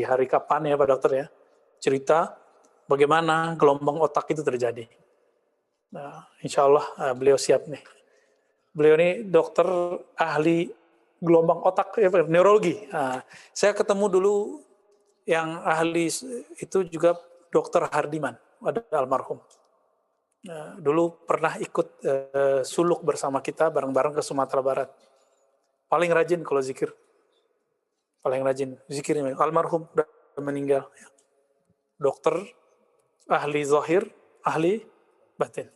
hari kapan ya Pak Dokter ya, cerita bagaimana gelombang otak itu terjadi. Nah, insya Allah beliau siap nih. Beliau ini dokter ahli gelombang otak, ya, neurologi. Nah, saya ketemu dulu yang ahli itu juga Dokter Hardiman, ada almarhum. Dulu pernah ikut suluk bersama kita bareng-bareng ke Sumatera Barat. Paling rajin kalau zikir. Paling rajin zikirnya. Almarhum udah meninggal. Dokter, ahli zahir, ahli batin.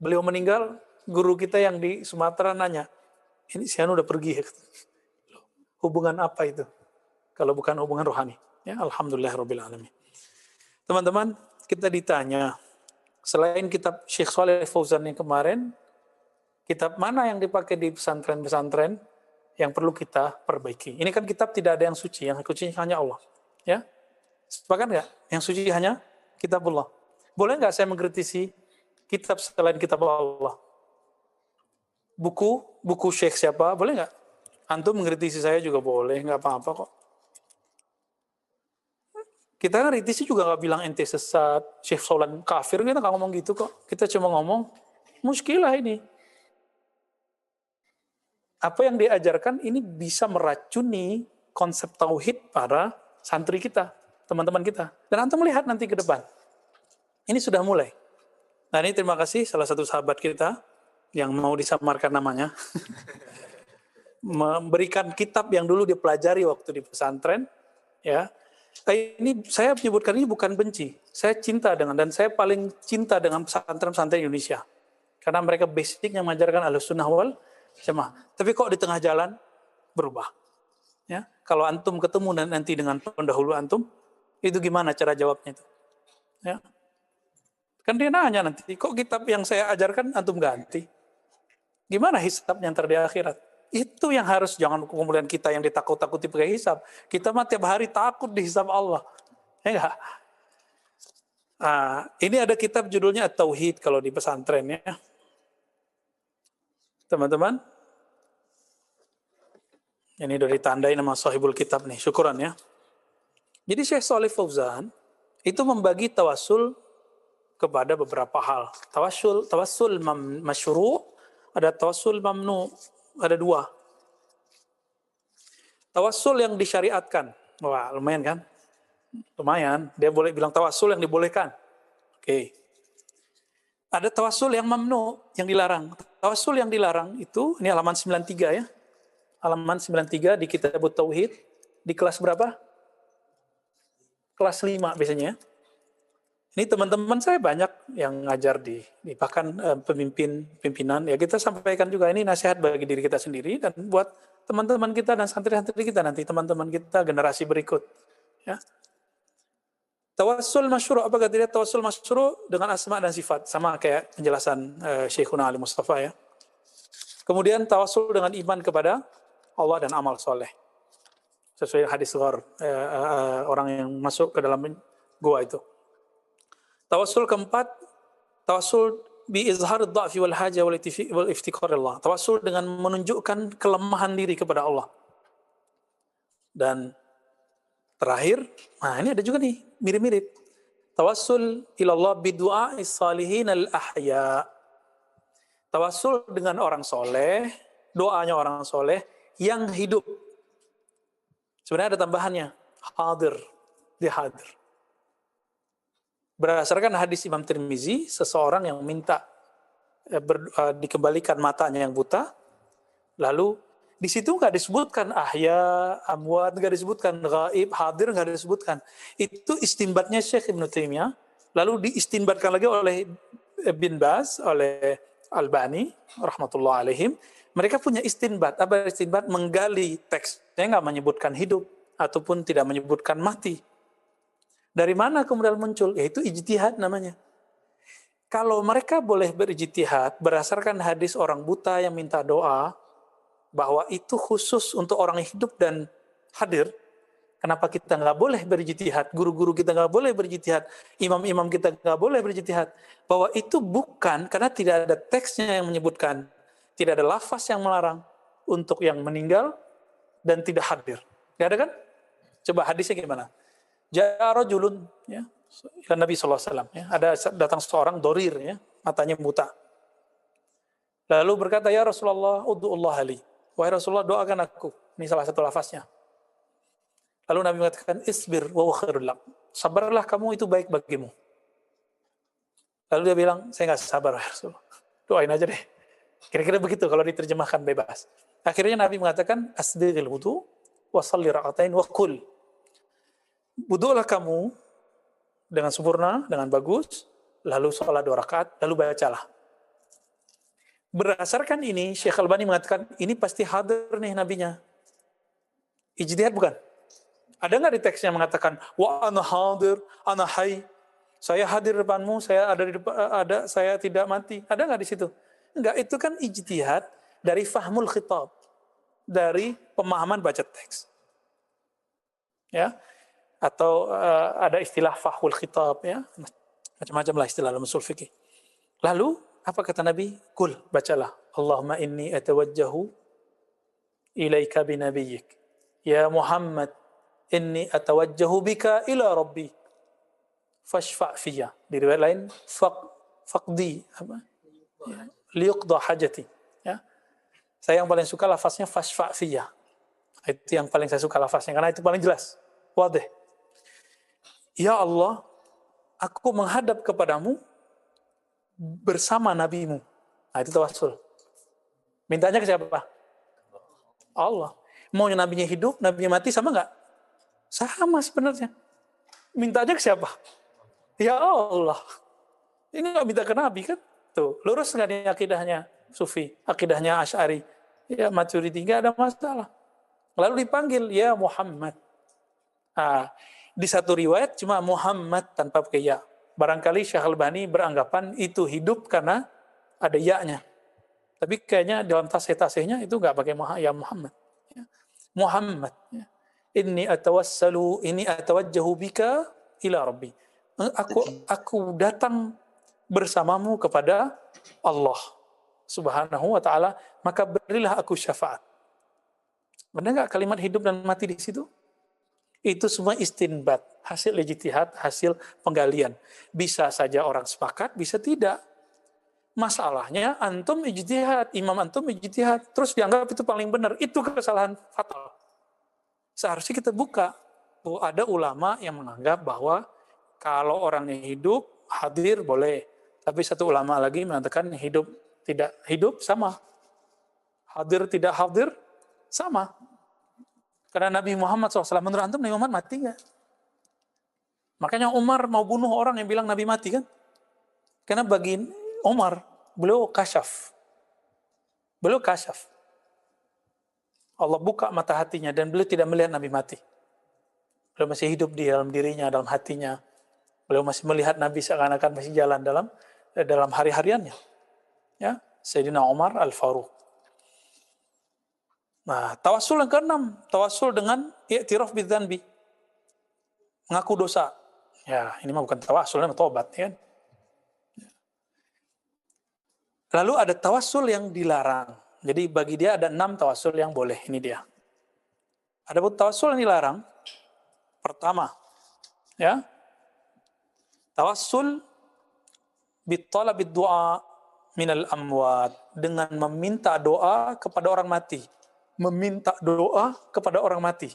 Beliau meninggal, guru kita yang di Sumatera nanya, ini si Anu udah pergi ya? Hubungan apa itu? Kalau bukan hubungan rohani. Ya, alhamdulillahirabbil alamin. Teman-teman, kita ditanya, selain kitab Syekh Shalih Fauzan yang kemarin, kitab mana yang dipakai di pesantren-pesantren yang perlu kita perbaiki? Ini kan kitab tidak ada yang suci, yang suci hanya Allah. Ya, sepakat nggak? Yang suci hanya kitabullah. Boleh nggak saya mengkritisi kitab selain kitab Allah? Buku Syekh siapa? Boleh nggak? Antum mengkritisi saya juga boleh, nggak apa-apa kok. Kita kan kritisi juga nggak bilang ente sesat, Syekh Solan kafir, kita nggak ngomong gitu kok. Kita cuma ngomong, muskilah ini. Apa yang diajarkan ini bisa meracuni konsep tauhid para santri kita, teman-teman kita. Dan antum melihat nanti ke depan. Ini sudah mulai. Nah ini terima kasih salah satu sahabat kita yang mau disamarkan namanya. Memberikan kitab yang dulu dipelajari waktu di pesantren. Ya, ini saya menyebutkan ini bukan benci. Saya cinta dengan, dan saya paling cinta dengan pesantren-pesantren Indonesia. Karena mereka basicnya mengajarkan Ahlussunnah wal Jamaah. Tapi kok di tengah jalan berubah. Ya, kalau antum ketemu dan nanti dengan pendahulu antum, itu gimana cara jawabnya itu? Ya. Kan dia nanya nanti, kok kitab yang saya ajarkan antum ganti? Gimana hisabnya ntar di akhirat? Itu yang harus, jangan kemudian kita yang ditakut-takuti pakai hisab. Kita mah tiap hari takut dihisab Allah. Ya enggak? Nah, ini ada kitab judulnya At-Tauhid kalau di pesantren ya. Teman-teman, ini udah ditandai nama sahibul kitab nih, syukuran ya. Jadi Syekh Shalih Fauzan itu membagi tawassul kepada beberapa hal. Tawassul masyru', ada tawassul mamnu, ada dua. Tawassul yang disyariatkan, wah lumayan kan? Lumayan, dia boleh bilang tawassul yang dibolehkan. Oke. Ada tawassul yang mamnu, yang dilarang. Tawassul yang dilarang itu, ini halaman 93 ya. Halaman 93 di Kitab Tauhid, di kelas berapa? Kelas 5 biasanya. Ini teman-teman saya banyak yang ngajar di bahkan pimpinan, ya kita sampaikan juga ini nasihat bagi diri kita sendiri dan buat teman-teman kita dan santri-santri kita nanti, teman-teman kita generasi berikut. Ya. Tawassul masyru', apa kata dia? Tawassul masyru' dengan asma dan sifat, sama kayak penjelasan Syekhuna Ali Mustafa ya. Kemudian tawassul dengan iman kepada Allah dan amal soleh. Sesuai hadis ghar, orang yang masuk ke dalam gua itu. Tawassul keempat, tawassul bi izhar ad-dha'fi wal haja wal iftiqar Allah. Tawassul dengan menunjukkan kelemahan diri kepada Allah. Dan terakhir, nah ini ada juga nih mirip-mirip. Tawassul ilallah bi du'a'is salihin al-ahya. Tawassul dengan orang soleh, doanya orang soleh yang hidup. Sebenarnya ada tambahannya, hadir, dia hadir. Berdasarkan hadis Imam Tirmizi, seseorang yang minta dikembalikan matanya yang buta, lalu di situ nggak disebutkan ahya, amwat, nggak disebutkan ghaib, hadir, nggak disebutkan. Itu istinbatnya Syekh Ibnu Taimiyah, lalu diistinbatkan lagi oleh Bin Baz, oleh Albani, rahmatullah alaihim. Mereka punya istinbat. Apa istinbat? Menggali teksnya nggak menyebutkan hidup ataupun tidak menyebutkan mati. Dari mana kemudian muncul? Yaitu ijtihad namanya. Kalau mereka boleh berijtihad berdasarkan hadis orang buta yang minta doa, bahwa itu khusus untuk orang hidup dan hadir, kenapa kita nggak boleh berijtihad? Guru-guru kita nggak boleh berijtihad, imam-imam kita nggak boleh berijtihad. Bahwa itu bukan karena tidak ada teksnya yang menyebutkan, tidak ada lafaz yang melarang untuk yang meninggal dan tidak hadir. Nggak ada kan? Coba hadisnya gimana? Ja'a rajulun, ya, ila Nabi sallallahu alaihi wasallam, ya. Ada datang seorang dorir, ya, matanya buta. Lalu berkata, ya Rasulullah, ud'ullah li. Wahai Rasulullah, doakan aku. Ini salah satu lafaznya. Lalu Nabi mengatakan, isbir wa huwa khairul lak. Sabarlah kamu, itu baik bagimu. Lalu dia bilang, saya nggak sabar ya Rasulullah. Doain aja deh. Kira-kira begitu kalau diterjemahkan bebas. Akhirnya Nabi mengatakan, asbighil wudu wa shalli raka'atain wa qul. Wudulah kamu dengan sempurna, dengan bagus, lalu sholat 2 rakaat, lalu bacalah. Berdasarkan ini, Syekh Albani mengatakan, ini pasti hadir nih nabinya. Ijtihad bukan? Ada nggak di teksnya mengatakan, wa ana hadir, ana hayy, saya hadir depanmu, saya ada di depan, saya tidak mati. Ada nggak di situ? Enggak, itu kan ijtihad dari fahmul khitab, dari pemahaman baca teks. Ya, atau ada istilah fahmul khitab, ya, macam-macam lah istilah dalam usul fikih. Lalu apa kata Nabi? Kul, bacalah. Allahumma inni atawajjahu ilaika binabiyyik. Ya Muhammad, inni atawajjahu bika ila rabbi. Fashfa' fiyya. Di riwayat lain, faqdi. Ya, liuqda hajati. Ya. Saya yang paling suka lafaznya fashfa' fiyya. Itu yang paling saya suka lafaznya, karena itu paling jelas. Wadih. Ya Allah, aku menghadap kepadamu bersama nabimu. Nah, itu tawassul. Mintanya ke siapa? Allah. Maunya nabinya hidup, nabinya mati, sama nggak? Sama sebenarnya. Mintanya ke siapa? Ya Allah. Ini nggak minta ke nabi kan? Tuh, lurus nggak nih akidahnya Sufi, akidahnya Asy'ari? Ya, Maturidi, nggak ada masalah. Lalu dipanggil, ya Muhammad. Nah, di satu riwayat cuma Muhammad tanpa pakai ya. Barangkali Syekh Albani beranggapan itu hidup karena ada ya-nya. Tapi kayaknya dalam tasih-tasihnya itu nggak pakai ya Muhammad. Ya. Muhammad. Ya. Inni atawajjahu bika ila rabbi. Aku datang bersamamu kepada Allah Subhanahu wa ta'ala, maka berilah aku syafaat. Benar nggak kalimat hidup dan mati di situ? Itu semua istinbat, hasil ijtihad, hasil penggalian. Bisa saja orang sepakat, bisa tidak. Masalahnya antum ijtihad, imam antum ijtihad, terus dianggap itu paling benar. Itu kesalahan fatal. Seharusnya kita buka. Ada ulama yang menganggap bahwa kalau orangnya hidup, hadir boleh. Tapi satu ulama lagi mengatakan hidup tidak hidup sama. Hadir tidak hadir sama. Karena Nabi Muhammad SAW, menurut antum Nabi Muhammad mati nggak? Makanya Umar mau bunuh orang yang bilang Nabi mati kan? Karena bagi Umar, beliau kasyaf. Beliau kasyaf. Allah buka mata hatinya dan beliau tidak melihat Nabi mati. Beliau masih hidup di dalam dirinya, dalam hatinya. Beliau masih melihat Nabi seakan-akan masih jalan dalam hari-hariannya. Ya, Sayyidina Umar Al-Faruq. Nah, tawassul yang keenam, tawassul dengan i'tiraf bidzanbi. Mengaku dosa. Ya, ini mah bukan tawassul, ini tobat, ya kan? Lalu ada tawassul yang dilarang. Jadi bagi dia ada 6 tawassul yang boleh. Ini dia. Ada tawassul yang dilarang. Pertama, ya, tawassul bittalabid du'a minal amwat, dengan meminta doa kepada orang mati. Meminta doa kepada orang mati.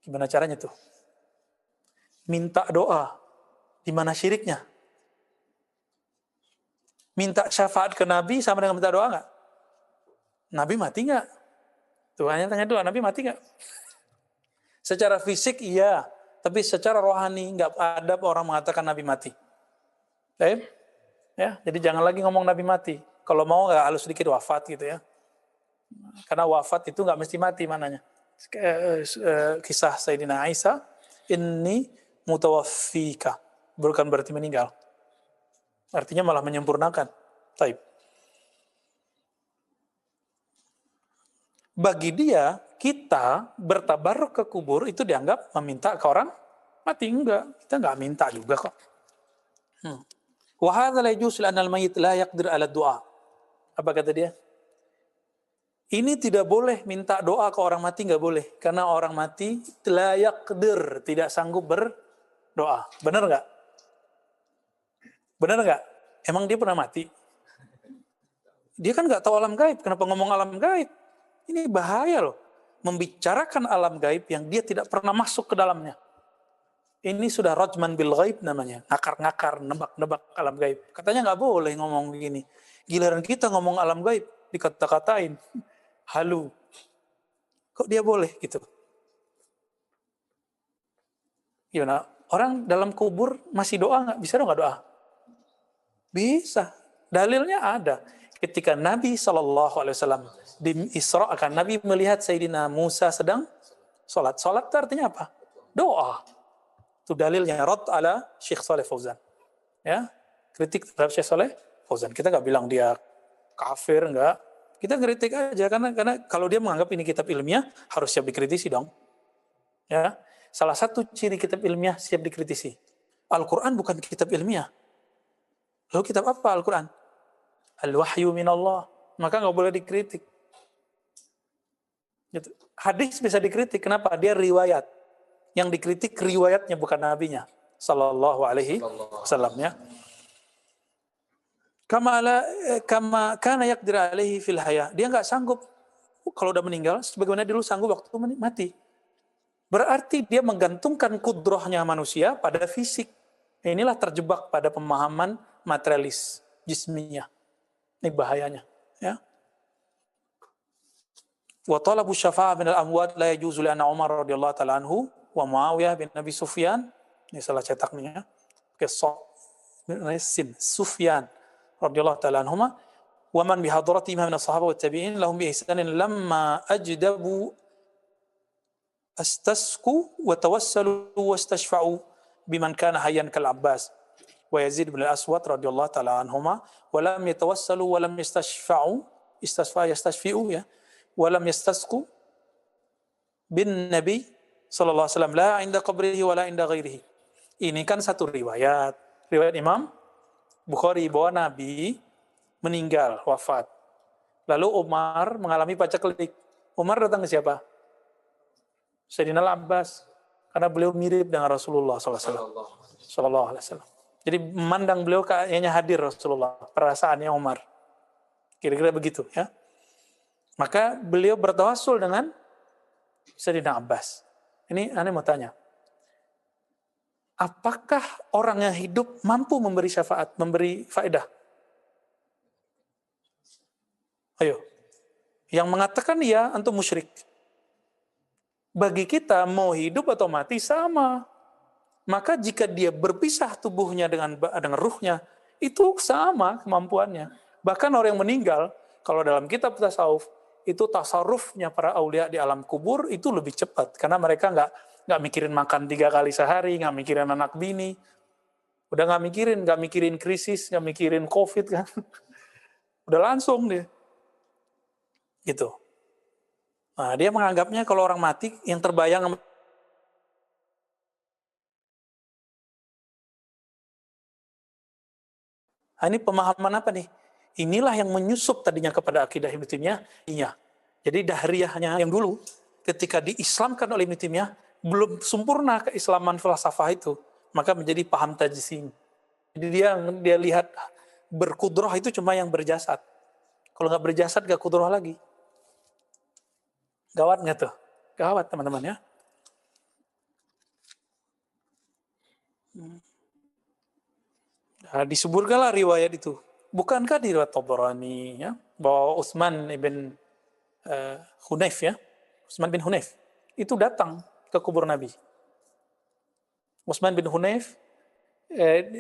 Gimana caranya tuh? Minta doa. Di mana syiriknya? Minta syafaat ke Nabi sama dengan minta doa nggak? Nabi mati nggak? Tuhannya tanya doa, Nabi mati nggak? Secara fisik iya, tapi secara rohani nggak ada orang mengatakan Nabi mati. Ya, jadi jangan lagi ngomong Nabi mati. Kalau mau nggak halus sedikit wafat gitu ya. Karena wafat itu nggak mesti mati mananya. Kisah Sayyidina Aisyah, inni mutawaffika, bukan berarti meninggal. Artinya malah menyempurnakan. Taib. Bagi dia, kita bertabaruk ke kubur itu dianggap meminta ke orang mati. Enggak, kita nggak minta juga kok. Wa hadza la yajuz la'anna al-mayyit la yaqdir 'ala du'a. Apa kata dia? Ini tidak boleh minta doa ke orang mati, nggak boleh. Karena orang mati la yaqdir, tidak sanggup berdoa. Benar nggak? Benar nggak? Emang dia pernah mati? Dia kan nggak tahu alam gaib. Kenapa ngomong alam gaib? Ini bahaya loh. Membicarakan alam gaib yang dia tidak pernah masuk ke dalamnya. Ini sudah rajman bil gaib namanya. Ngakar-ngakar, nebak-nebak alam gaib. Katanya nggak boleh ngomong begini. Giliran kita ngomong alam gaib, dikata-katain. Halu. Kok dia boleh gitu? Gimana? Orang dalam kubur masih doa nggak? Bisa dong nggak doa? Bisa. Dalilnya ada. Ketika Nabi SAW di Isra akan Nabi melihat Sayyidina Musa sedang sholat. Sholat itu artinya apa? Doa. Itu dalilnya. Rad ala Syekh Saleh Fauzan. Ya, kritik terhadap Syekh Saleh Fauzan. Kita nggak bilang dia kafir, nggak. Kita kritik aja karena kalau dia menganggap ini kitab ilmiah harus siap dikritisi dong. Ya, salah satu ciri kitab ilmiah siap dikritisi. Al-Quran bukan kitab ilmiah. Lalu kitab apa Al-Quran? Al-Wahyu minallah. Maka nggak boleh dikritik. Gitu. Hadis bisa dikritik. Kenapa? Dia riwayat. Yang dikritik riwayatnya bukan nabinya. Sallallahu alaihi wasallam ya. Kama kana yaqdir alaihi fil haya. Dia nggak sanggup kalau udah meninggal sebagaimana dulu sanggup waktu mati. Berarti dia menggantungkan kudrohnya manusia pada fisik. Inilah terjebak pada pemahaman materialis, jismiyah. Ini bahayanya, ya. Wa talabu syafa'ah minal amwat la yajuzu li anna Umar radhiyallahu ta'ala anhu wa Muawiyah bin Abi Sufyan. Ini salah cetaknya. Sufyan radhiyallahu ta'ala anhuma wa man bi hadratihim min as-sahabah wat tabi'in lahum bi ihsanin lamma ajdabu astasku wa tawassalu wastashfa'u biman kana hayyan kal Abbas wa Yazid bin al-Aswad radhiyallahu ta'ala anhuma wa lam yatawassalu wa lam yastashfi'u ya wa lam yastasku bin Nabi sallallahu alaihi wasallam la inda qabrihi wa la inda ghairihi. Ini kan satu riwayat Imam Bukhari bahwa Nabi meninggal, wafat. Lalu Umar mengalami paceklik. Umar datang ke siapa? Sayyidina Al-Abbas, karena beliau mirip dengan Rasulullah sallallahu alaihi wasallam. Jadi memandang beliau kayaknya hadir Rasulullah, perasaannya Umar. Kira-kira begitu ya. Maka beliau bertawassul dengan Sayyidina Abbas. Ini aneh mau tanya. Apakah orang yang hidup mampu memberi syafaat, memberi faedah? Ayo. Yang mengatakan ya, antum musyrik. Bagi kita mau hidup atau mati sama. Maka jika dia berpisah tubuhnya dengan ruhnya, itu sama kemampuannya. Bahkan orang yang meninggal, kalau dalam kitab tasawuf, itu tasarrufnya para aulia di alam kubur itu lebih cepat. Karena mereka nggak mikirin makan 3 kali sehari, nggak mikirin anak bini. Udah nggak mikirin krisis, nggak mikirin COVID kan. Udah langsung dia. Gitu. Nah, dia menganggapnya kalau orang mati yang terbayang ini pemahaman apa nih? Inilah yang menyusup tadinya kepada akidah Ibnu Taimiyah. Iya. Jadi dahriyahnya yang dulu ketika diislamkan oleh Ibnu Taimiyah belum sempurna keislaman falsafah itu, maka menjadi paham tajsim. Jadi dia lihat berkudroh itu cuma yang berjasad. Kalau nggak berjasad nggak kudroh lagi. Gawat nggak tuh? Gawat teman-teman ya. Nah, disebutkanlah riwayat itu. Bukankah di riwayat Tabarani ya, bahwa Utsman bin Hunayf ya, Utsman bin Hunayf itu datang ke kubur Nabi. Utsman bin Hunayf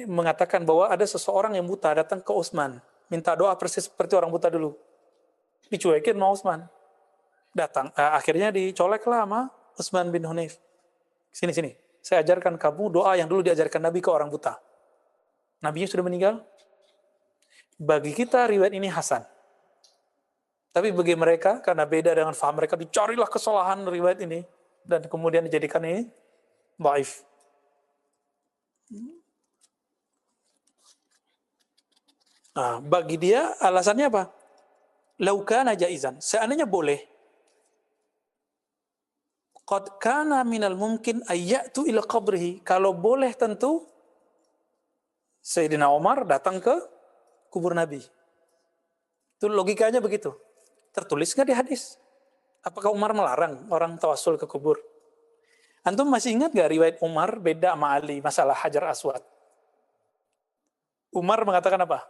mengatakan bahwa ada seseorang yang buta datang ke Utsman, minta doa persis seperti orang buta dulu. Dicuekin sama Utsman. Datang, akhirnya dicoleklah sama Utsman bin Hunayf. Sini, saya ajarkan kamu doa yang dulu diajarkan Nabi ke orang buta. Nabinya sudah meninggal. Bagi kita riwayat ini hasan. Tapi bagi mereka, karena beda dengan faham mereka, dicarilah kesalahan riwayat ini. Dan kemudian dijadikan ini dhaif. Nah, bagi dia alasannya apa? lau kana jaizan, seandainya boleh, qad kana minal mungkin ayyatu ila qabrihi, kalau boleh tentu Sayyidina Umar datang ke kubur Nabi. Itu logikanya begitu. Tertulis nggak di hadis? Apakah Umar melarang orang tawasul ke kubur? Antum masih ingat nggak riwayat Umar beda sama Ali masalah Hajar Aswad? Umar mengatakan apa?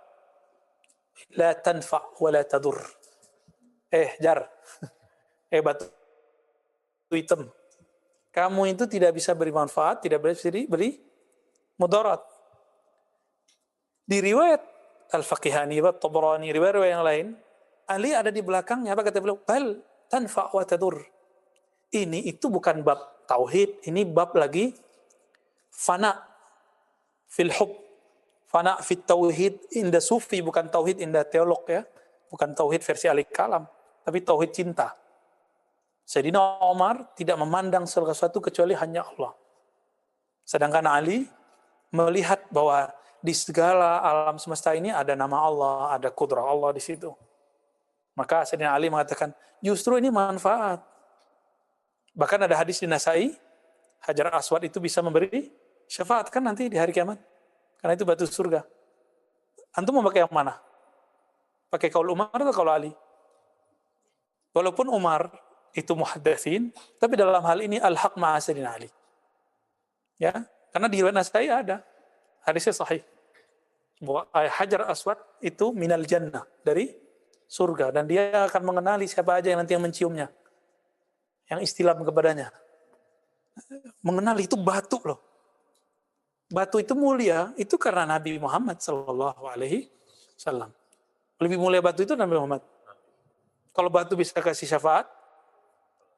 La tanfa wa la tadur. Jar. Batu hitam. Kamu itu tidak bisa beri manfaat, tidak bisa beri mudarat. Di riwayat Al-Faqihani, Tabrani, riwayat yang lain, Ali ada di belakangnya, apa kata beliau? Bal tanfa wa tadur. Ini itu bukan bab tauhid, ini bab lagi fana fil hub, fana fit tauhid inda sufi, bukan tauhid inda teolog ya, bukan tauhid versi Ali Kalam, tapi tauhid cinta. Sayyidina Umar tidak memandang segala sesuatu kecuali hanya Allah. Sedangkan Ali melihat bahwa di segala alam semesta ini ada nama Allah, ada kudrah Allah di situ. Maka Sayyidina Ali mengatakan, justru ini manfaat. Bahkan ada hadis di Nasai, Hajar Aswad itu bisa memberi syafaat kan nanti di hari kiamat. Karena itu batu surga. Antum mau pakai yang mana? Pakai kaul Umar atau kaul Ali? Walaupun Umar itu muhaddatsin, tapi dalam hal ini al-haq ma'a Sayyidina Ali. Ya, karena di riwayat Nasai ada hadisnya sahih. Bahwa Hajar Aswad itu minal jannah, dari surga, dan dia akan mengenali siapa aja yang nanti yang menciumnya, yang istilam kepadanya. Mengenali itu batu loh. Batu itu mulia, itu karena Nabi Muhammad Sallallahu Alaihi Wasallam. Lebih mulia batu itu Nabi Muhammad. Kalau batu bisa kasih syafaat,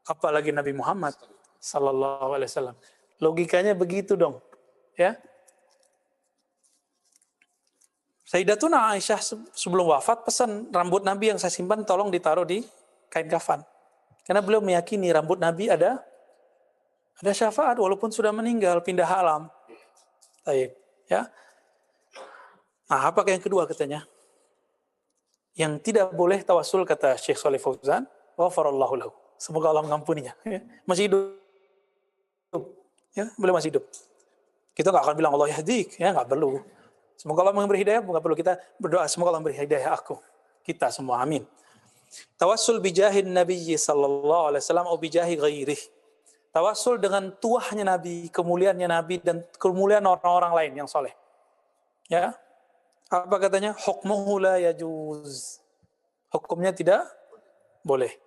apalagi Nabi Muhammad Sallallahu Alaihi Wasallam. Logikanya begitu dong, ya. Sayyidatuna Aisyah sebelum wafat pesan rambut Nabi yang saya simpan tolong ditaruh di kain kafan. Karena beliau meyakini rambut Nabi ada syafaat walaupun sudah meninggal, pindah alam. Baik, ya. Nah, apakah yang kedua katanya? Yang tidak boleh tawasul kata Syekh Shalih Fauzan, ghafarallahu lahu. Semoga Allah mengampuninya. Ya. Masih hidup. Ya, beliau masih hidup. Kita nggak akan bilang Allah yahdik, ya nggak perlu. Semoga Allah memberi hidayah, nggak perlu kita berdoa semoga Allah memberi hidayah aku. Kita semua, amin. Tawassul bijahin Nabi sallallahu alaihi wasallam atau bijahi ghairih. Tawassul dengan tuahnya Nabi, kemuliaannya Nabi dan kemuliaan orang-orang lain yang soleh. Ya. Apa katanya? Hukmuhu la yajuz. Hukumnya tidak boleh.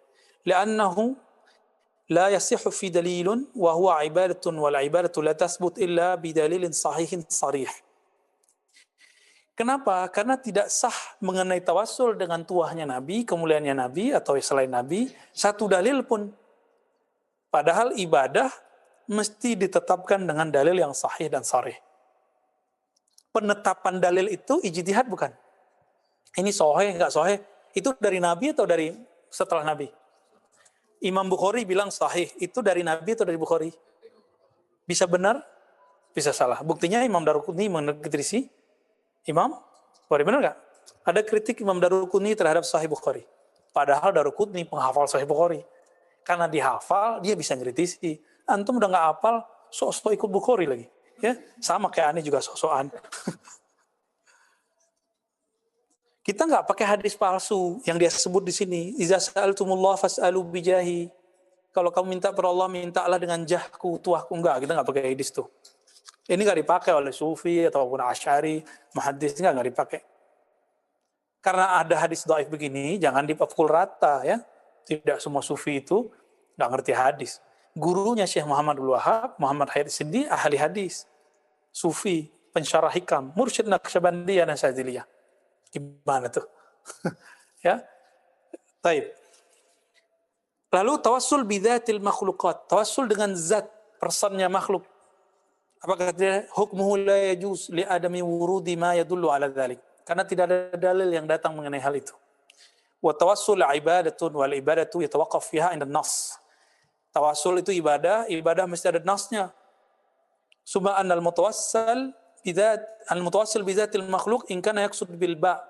Li'annahu la yasihhu fi dalilun wa huwa ibadatun wal ibadatu la tasbut illa bidalilin sahihin sarih. Kenapa? Karena tidak sah mengenai tawassul dengan tuahnya Nabi, kemuliaannya Nabi atau selain Nabi, satu dalil pun. Padahal ibadah mesti ditetapkan dengan dalil yang sahih dan sharih. Penetapan dalil itu ijtihad bukan? Ini sahih enggak sahih? Itu dari Nabi atau dari setelah Nabi? Imam Bukhari bilang sahih, itu dari Nabi atau dari Bukhari? Bisa benar, bisa salah. Buktinya Imam Daruqutni mengkritisi Imam Bukhari, benar nggak? Ada kritik Imam Daruqutni terhadap Sahih Bukhari. Padahal Daruqutni penghafal Sahih Bukhari. Karena dihafal, dia bisa ngkritisi. Antum udah nggak hafal, sok-sok ikut Bukhari lagi. Ya, sama kayak Ani juga sok-sokan. Kita nggak pakai hadis palsu yang dia sebut di sini. Iza sa'altumullah fas'alu bijahi. Kalau kamu minta per Allah, mintalah dengan jahku, tuahku. Enggak, kita nggak pakai hadis tuh. Ini nggak dipakai oleh Sufi ataupun Asy'ari, muhaddis nggak dipakai. Karena ada hadis dhaif begini, jangan dipukul rata ya. Tidak semua Sufi itu nggak ngerti hadis. Gurunya Syekh Muhammad Abdul Wahab, Muhammad Hayat Sindi, ahli hadis, Sufi, pensyarah hikam, mursyid Naqsyabandiyah dan Syadziliyah. Gimana tuh? Ya, baik. Lalu tawassul bidzatil makhluqat, tawassul dengan zat personnya makhluk. Apa katanya? Hukmuhu la yajuz li adami wurudi ma yadullu ala dzalik. Karena tidak ada dalil yang datang mengenai hal itu. Wa tawassul ibadatun wal ibadatu yatawaqqaf fiha 'inda an-nass. Tawassul itu ibadah mesti ada nasnya. Summa annal mutawassil bidzat al-mutawassil bidzatil makhluq in kana yaqsud bil ba.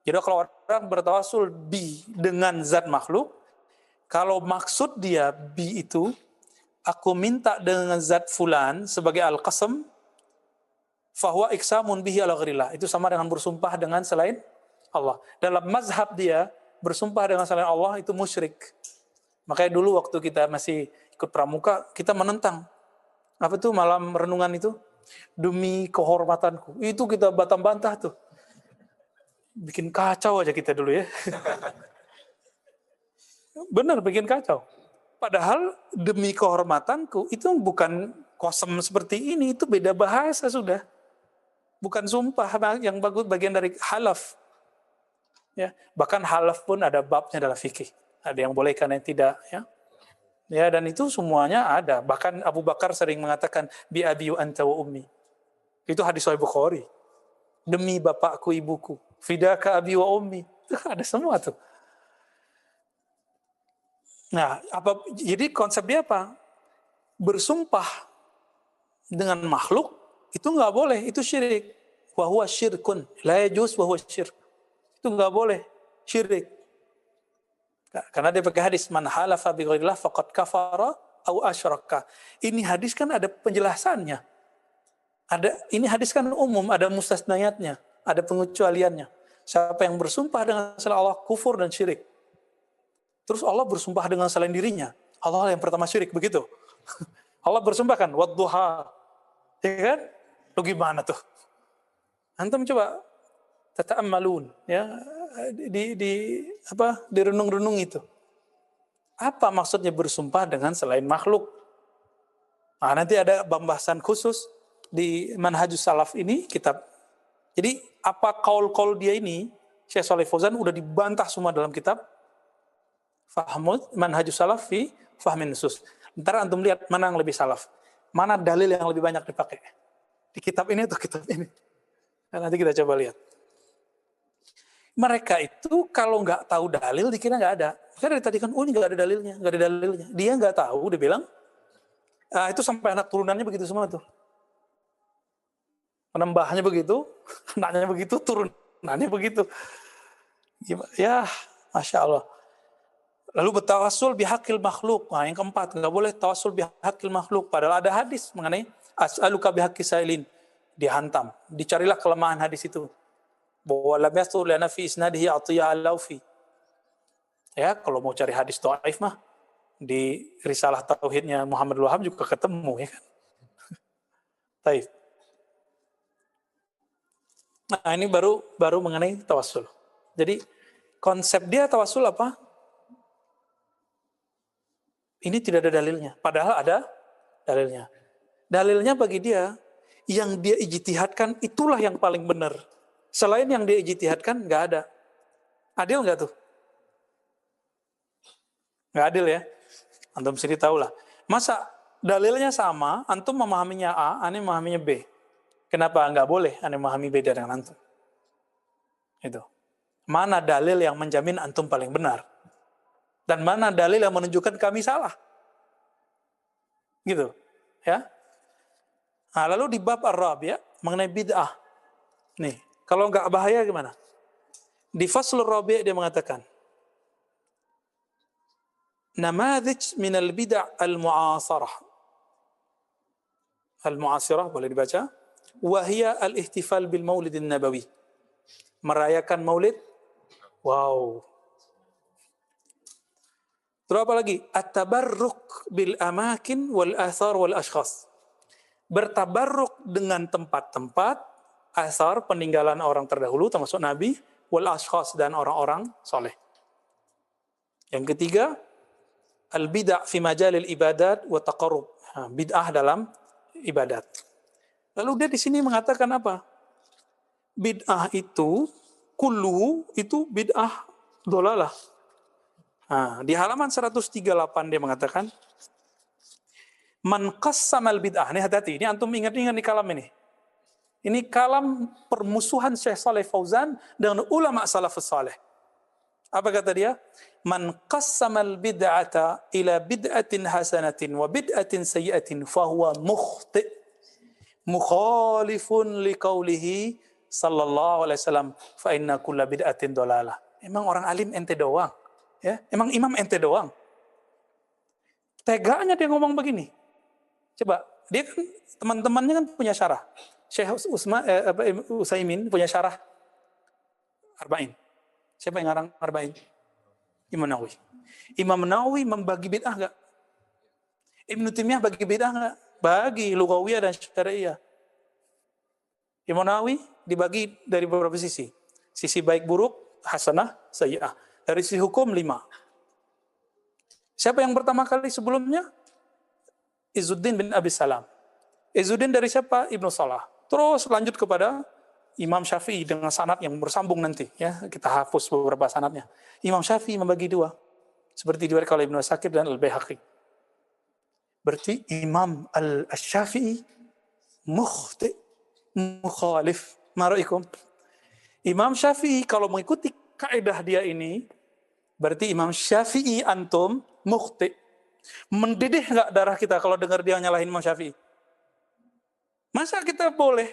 Jadi kalau orang bertawasul bi dengan zat makhluk, kalau maksud dia bi itu, aku minta dengan zat fulan sebagai al-qasam, fahuwa iksamun bihi ala ghairillah. Itu sama dengan bersumpah dengan selain Allah. Dalam mazhab dia, bersumpah dengan selain Allah itu musyrik. Makanya dulu waktu kita masih ikut pramuka, kita menentang. Apa tuh malam renungan itu? Demi kehormatanku. Itu kita bantah tuh. Bikin kacau aja kita dulu ya. Benar, bikin kacau. Padahal demi kehormatanku itu bukan kosem seperti ini, itu beda bahasa sudah. Bukan sumpah yang bagus bagian dari halaf. Ya, bahkan halaf pun ada babnya dalam fikih. Ada yang boleh, yang tidak, ya. Ya, dan itu semuanya ada. Bahkan Abu Bakar sering mengatakan bi abi anta wa ummi. Itu hadis Sahih Bukhari. Demi bapakku ibuku, fidaka abi wa ummi. Itu ada semua tuh. Nah, jadi konsep dia apa? Bersumpah dengan makhluk itu nggak boleh, itu syirik. Wa huwa syirkun, la yajuz wa huwa syirk. Itu nggak boleh, syirik. Karena dia pakai hadis man halafa bi ghairillah faqad kafara au asyraka. Ini hadis kan ada penjelasannya. Ini hadis kan umum, ada mustasnayatnya, ada pengecualiannya. Siapa yang bersumpah dengan selain Allah kufur dan syirik. Terus Allah bersumpah dengan selain dirinya. Allah yang pertama syirik, begitu. Allah bersumpah kan, wadduha. Ya kan? Lu gimana tuh? Antum coba tata'ammalun, ya, direnung-renung itu. Apa maksudnya bersumpah dengan selain makhluk? Nah, nanti ada pembahasan khusus di Manhajus Salaf ini, kitab. Jadi apa kaul-kaul dia ini, Syekh Shalih Fauzan udah dibantah semua dalam kitab Manhajus Salaf fi Fahmin Nusus. Ntar antum lihat mana yang lebih salaf, mana dalil yang lebih banyak dipakai di kitab ini atau kitab ini. Nah, nanti kita coba lihat. Mereka itu kalau nggak tahu dalil dikira nggak ada. Karena dari tadi kan, ini nggak ada dalilnya, nggak ada dalilnya. Dia nggak tahu, dia bilang, itu sampai anak turunannya begitu semua tuh. Penambahnya begitu, anaknya begitu, turunannya begitu. Ya, Masya Allah. Lalu bertawasul bihaqil makhluk. Nah, yang keempat, nggak boleh tawasul bihaqil makhluk. Padahal ada hadis mengenai as'aluka bihaqqi sa'ilin. Dihantam. Dicarilah kelemahan hadis itu. Bahwa lam yastur lana fi isnadihi atiyah al-laufi. Ya, kalau mau cari hadis dhaif mah di risalah tauhidnya Muhammad Wahab juga ketemu, ya kan. Taib. Nah, ini baru mengenai tawasul. Jadi konsep dia tawasul apa? Ini tidak ada dalilnya. Padahal ada dalilnya. Dalilnya bagi dia, yang dia ijtihadkan itulah yang paling benar. Selain yang dia ijtihadkan, nggak ada. Adil nggak tuh? Nggak adil ya? Antum sendiri tahu lah. Masa dalilnya sama, antum memahaminya A, ane memahaminya B. Kenapa nggak boleh ane memahami beda dengan antum? Itu. Mana dalil yang menjamin antum paling benar? Dan mana dalil yang menunjukkan kami salah? Gitu. Ya. Nah, lalu di bab ar-rabi' mengenai bid'ah. Nih, kalau nggak bahaya gimana? Di faslur rabi' dia mengatakan, namadhij min al-bid'ah al-mu'asarah. Al-mu'asirah boleh dibaca. Wahia al-ihtifal bil maulidin nabawi. Merayakan maulid. Wow. Terus apa lagi? At-tabarruk bil amakin wal athar wal ashkhas. Bertabarruk dengan tempat-tempat, asar, peninggalan orang terdahulu, termasuk Nabi, wal ashkhas, dan orang-orang soleh. Yang ketiga, al-bid'ah fi majalil ibadat wa taqarrub. Bid'ah dalam ibadat. Lalu dia di sini mengatakan apa? Bid'ah itu, kullu itu bid'ah dolalah. Nah, di halaman 138 dia mengatakan, man qassamal bid'ah. Ini hati-hati, ini antum ingat-ingat di kalam ini. Ini kalam permusuhan Syekh Shalih Fauzan dengan ulama salafus saleh. Apa kata dia? Man qassamal bid'ata ila bid'atin hasanatin wa bid'atin sayyi'atin fahuwa mukhti' mukhalifun liqaulihi sallallahu alaihi wasallam, fa inna kulla bid'atin dolalah. Emang orang alim ente doang? Ya, emang imam ente doang? Teganya dia ngomong begini. Coba, dia kan teman-temannya kan punya syarah. Syekh Utsaimin punya syarah Arba'in. Siapa yang ngarang Arba'in? Imam Nawawi. Imam Nawawi membagi bid'ah enggak? Ibnu Taimiyah bagi bid'ah enggak? Bagi lughawiyah dan syariah. Imam Nawawi dibagi dari beberapa sisi. Sisi baik buruk, hasanah, sayyi'ah. Dari sisi hukum 5. Siapa yang pertama kali sebelumnya? Izzuddin bin Abi Salam. Izzuddin dari siapa? Ibnu Salah. Terus lanjut kepada Imam Syafi'i dengan sanad yang bersambung nanti. Ya, kita hapus beberapa sanadnya. Imam Syafi'i membagi 2. Seperti diriwayatkan oleh Ibnu Asakir dan Al-Baihaqi. Berarti Imam Al-Syafi'i mukhti mukhalif. Maraikum. Imam Syafi'i kalau mengikuti kaidah dia ini, berarti Imam Syafi'i antum mukhti. Mendidih nggak darah kita kalau dengar dia nyalahin Imam Syafi'i? Masa kita boleh,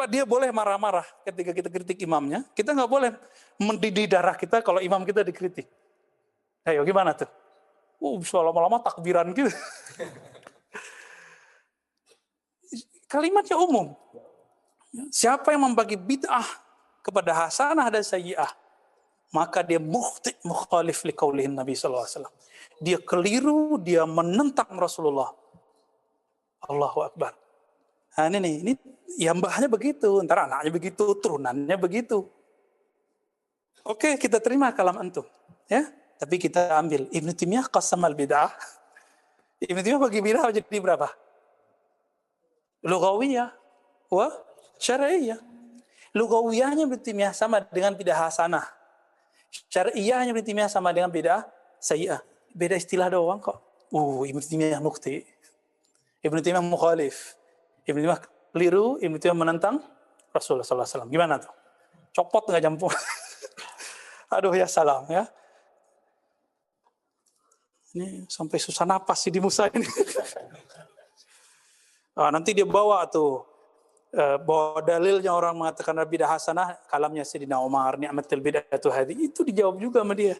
dia boleh marah-marah ketika kita kritik imamnya? Kita nggak boleh mendidih darah kita kalau imam kita dikritik. Ayo gimana tuh? Bisa lama-lama takbiran gitu. Kalimatnya umum. Siapa yang membagi bid'ah kepada hasanah dan sayyi'ah, maka dia mukhti mukhalif liqaulihin Nabi sallallahu alaihi wasallam. Dia keliru, dia menentang Rasulullah. Allahu Akbar. Nah, ini ya mbahnya begitu, ntar anaknya begitu, turunannya begitu. Oke, kita terima kalam antum, ya. Tapi kita ambil Ibnu Taimiyah qasamal bid'ah. Ibnu Taimiyah bagi bid'ah jadi berapa? Lughawiyah wa syar'iyyah. Lughawiyahnya Ibnu Taimiyah sama dengan bid'ah hasanah. Syar'iyyahnya Ibnu Taimiyah sama dengan bid'ah sayyi'ah. Beda istilah doang kok. Ibnu Taimiyah mukhti. Ibnu Taimiyah mukhalif. Ibnu Taimiyah keliru, Ibnu Taimiyah menentang Rasulullah sallallahu alaihi wasallam. Gimana tuh? Copot enggak jampu? Aduh ya salam ya. Ini sampai susah napas sih di Musa ini. Nanti dia bawa bawa dalilnya orang mengatakan bidah hasanah, kalamnya Sayyidina Umar, ni'matul bid'atu hadhi. Itu dijawab juga sama dia.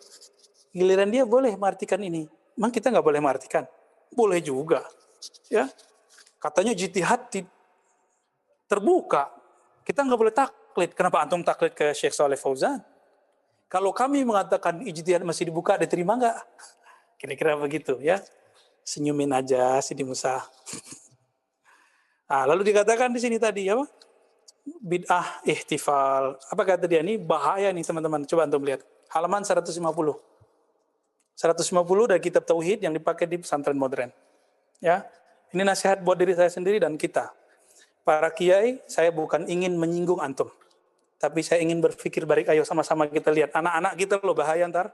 Giliran dia boleh mengartikan ini. Emang kita nggak boleh mengartikan? Boleh juga. Ya. Katanya jitihad terbuka. Kita nggak boleh taklid. Kenapa antum taklid ke Syekh Shalih Fauzan? Kalau kami mengatakan ijtihad masih dibuka, diterima nggak? Kira-kira begitu ya. Senyumin aja Sidi Musa. Lalu dikatakan di sini tadi apa? Bid'ah ihtifal. Apa kata dia? Ini bahaya nih teman-teman. Coba antum lihat. Halaman 150. 150 dari kitab Tauhid yang dipakai di pesantren modern. Ya. Ini nasihat buat diri saya sendiri dan kita. Para kiai, saya bukan ingin menyinggung antum. Tapi saya ingin berpikir balik, ayo sama-sama kita lihat. Anak-anak kita loh bahaya ntar.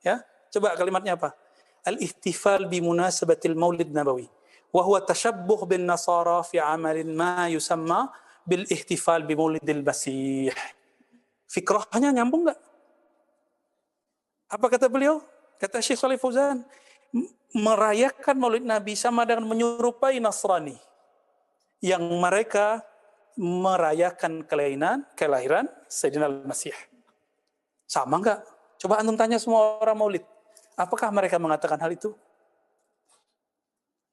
Ya. Coba kalimatnya apa? Al-ihtifal bimunasabatil maulid nabawi. Wahuwa tashabbuh bin nasara fi amalin ma yusamma bil ihtifal bimaulidil masih. Fikrahnya nyambung nggak? Apa kata beliau? Kata Syekh Shalih Fauzan, merayakan maulid Nabi sama dengan menyerupai Nasrani. Yang mereka merayakan kelahiran Sayyidina Al-Masih. Sama nggak? Coba antum tanya semua orang maulid. Apakah mereka mengatakan hal itu?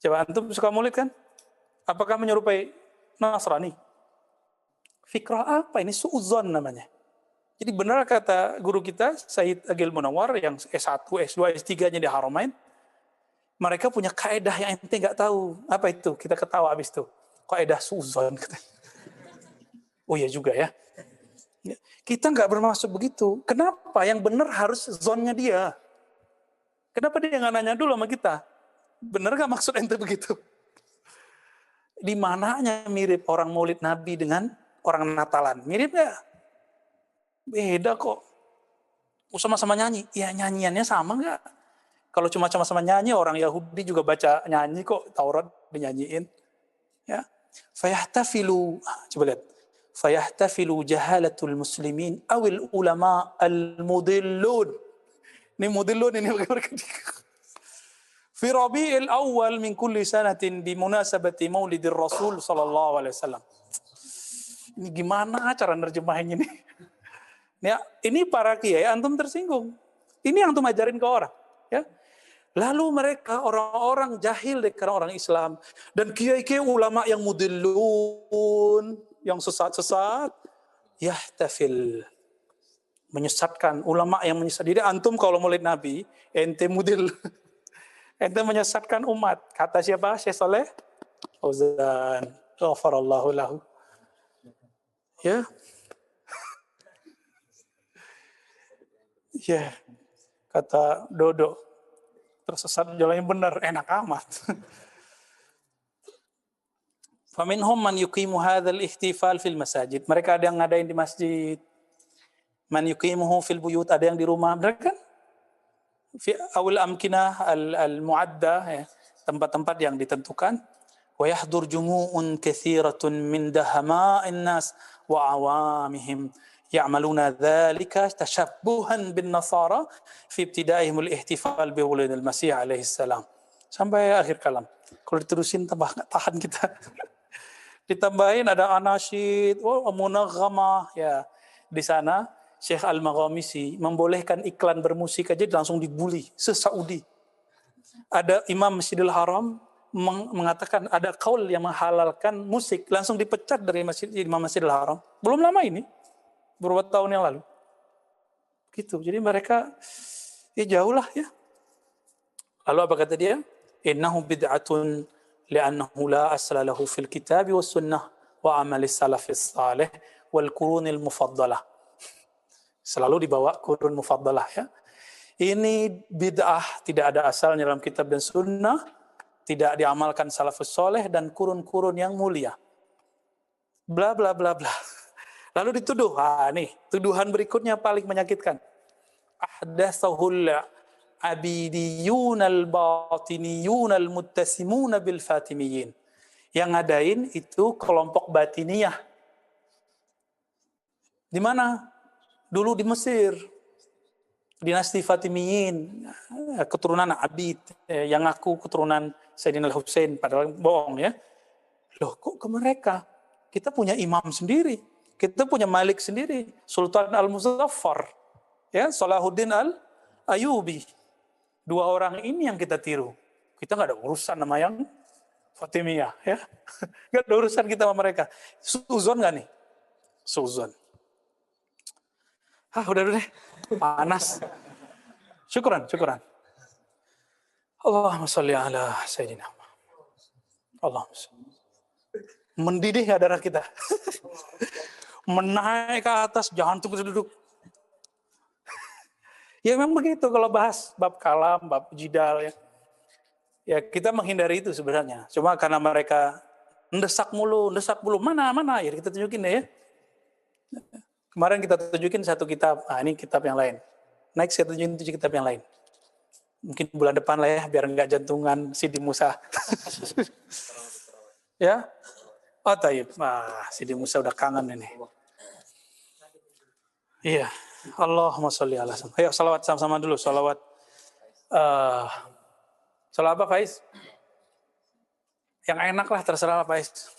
Coba antum suka maulid kan? Apakah menyerupai Nasrani? Fikrah apa? Ini su'udzon namanya. Jadi benar kata guru kita, Sayyid Agil Munawar, yang S1, S2, S3-nya di Haramain, mereka punya kaedah yang ente nggak tahu. Apa itu? Kita ketawa habis itu. Kaedah su'udzon. Oh iya juga ya. Kita nggak bermaksud begitu. Kenapa? Yang benar harus zonnya dia. Kenapa dia nggak nanya dulu sama kita? Benar nggak maksud ente begitu? Di mananya mirip orang maulid Nabi dengan orang Natalan? Mirip nggak? Beda kok. Sama-sama nyanyi. Ya nyanyiannya sama nggak? Kalau cuma sama-sama nyanyi, orang Yahudi juga baca nyanyi kok. Taurat dinyanyiin. Ya. Fayahtafilu. Coba lihat. Fayahtafilu jahalatul muslimin awil ulama al-mudillun. Ini mudillun ini mereka. Fi Rabi'il awal min kulli sanatin bi munasabati maulidir Rasul sallallahu alaihi wasallam. Ini gimana cara nerjemahin ini? Ya, ini para kiai antum tersinggung. Ini yang antum ajarin ke orang, ya. Lalu mereka orang-orang jahil karena orang Islam dan kiai-kiai ulama yang mudillun, yang sesat-sesat, yahtafil, menyesatkan ulama yang menyesat. Jadi antum kalau maulid Nabi, ente mudil, ente menyesatkan umat. Kata siapa? Syekh Saleh Fauzan, ghafarallahu lahu. Ya. Ya. Kata Dodo, tersesat jalannya benar, enak amat. Faminhum man yuqimu hadzal ihtifal fil masajid. Mereka ada yang ngadain di masjid. Man yuqimuhu fil buyut, ada yang di rumah. Mereka kan fi awal amkinah al-mu'adda, ya, tempat-tempat yang ditentukan. Wa yahdur jumu'un katsiratun min dahama'in nas wa awamihim ya'maluna dzalika tashabbuhan bin nasara fi ibtida'ihim al-ihtifal bi wuludil masih alaihi salam. Sampai akhir kalam. Kalau diterusin tambah enggak tahan kita. Ditambahin ada anasyid, munaghamah, ya. Di sana Syekh Al-Maghamisi membolehkan iklan bermusik aja langsung dibully se-Saudi. Ada Imam Masjidil Haram mengatakan ada kaul yang menghalalkan musik, langsung dipecat dari Imam Masjidil Haram. Belum lama ini, beberapa tahun yang lalu. Gitu. Jadi mereka ya jauh lah ya. Lalu apa kata dia? Innahu bid'atun li'annahu la asla lahu fil kitab was sunnah wa amalis salafis salih wal qurunil mufaddalah. Selalu dibawa kurun mufaddalah ya. Ini bid'ah, tidak ada asalnya dalam kitab dan sunnah, tidak diamalkan salafus soleh dan kurun-kurun yang mulia. Bla bla bla bla. Lalu dituduh, nih tuduhan berikutnya paling menyakitkan. Ahdatsahul abidiyun al-batiniyun al-muttasimun bil fatimiyin. Yang ngadain itu kelompok batiniyah. Di mana? Dulu di Mesir, dinasti Fatimiyin, keturunan Abid, yang ngaku keturunan Sayyidina Al-Husain, padahal bohong ya. Loh kok ke mereka? Kita punya imam sendiri, kita punya malik sendiri, Sultan Al-Muzaffar, ya, Salahuddin Al-Ayubi. Dua orang ini yang kita tiru. Kita nggak ada urusan sama yang Fatimiyah, ya. Nggak ada urusan kita sama mereka. Suzon nggak nih? Suzon. Udah deh, panas. Syukuran. Allahumma sholli ala Sayyidina Muhammad. Allahumma sholli. Mendidih ya darah kita. Menaik ke atas, jangan tunggu duduk. Ya memang begitu kalau bahas bab kalam, bab jidal ya. Ya kita menghindari itu sebenarnya. Cuma karena mereka mendesak mulu. Mana ya kita tunjukin deh ya. Kemarin kita tunjukin satu kitab, ini kitab yang lain. Next saya tunjukin 7 kitab yang lain. Mungkin bulan depan lah ya, biar nggak jantungan Sidi Musa. Ya? Oh taib, Sidi Musa udah kangen ini. Iya, Allahumma sholli ala sallam. Ayo salawat sama-sama dulu, salawat. Salawat apa Faiz? Yang enak lah, terserah Faiz.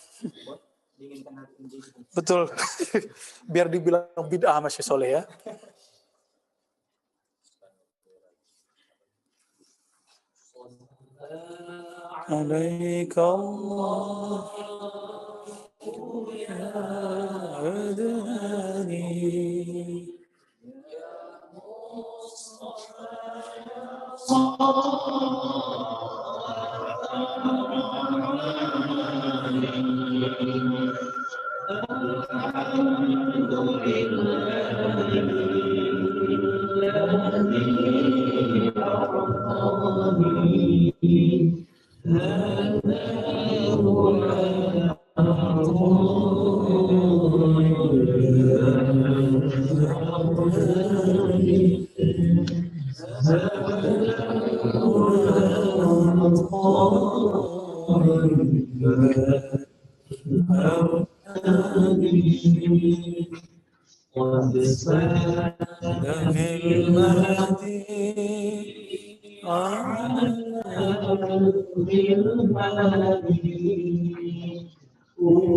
Betul. Biar dibilang bid'ah Masya Soleh ya. Alaikallah ya adani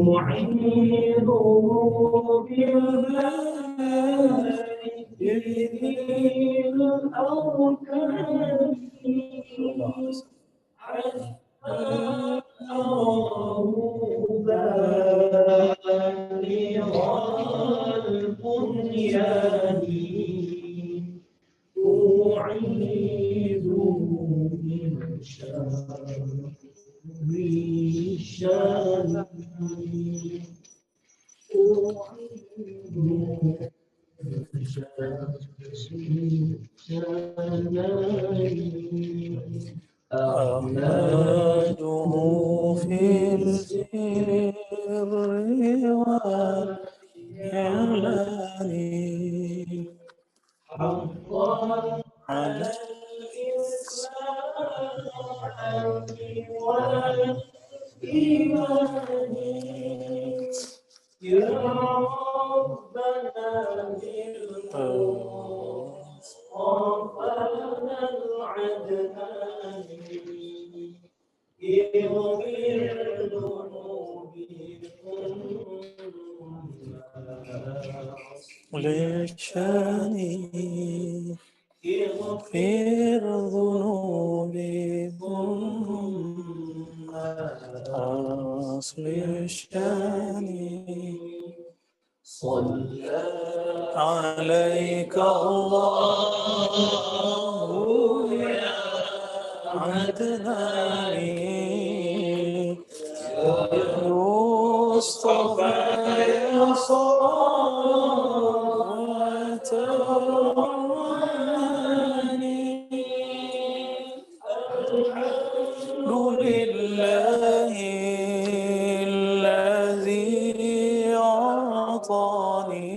أحمده في السر والإعلان على لشاني اغفر ذنوبي ثم أصلح شاني صلى عليك الله يا عدناني يا مصطفى يا صلاة الرحمن الحمد لله الذي أعطاني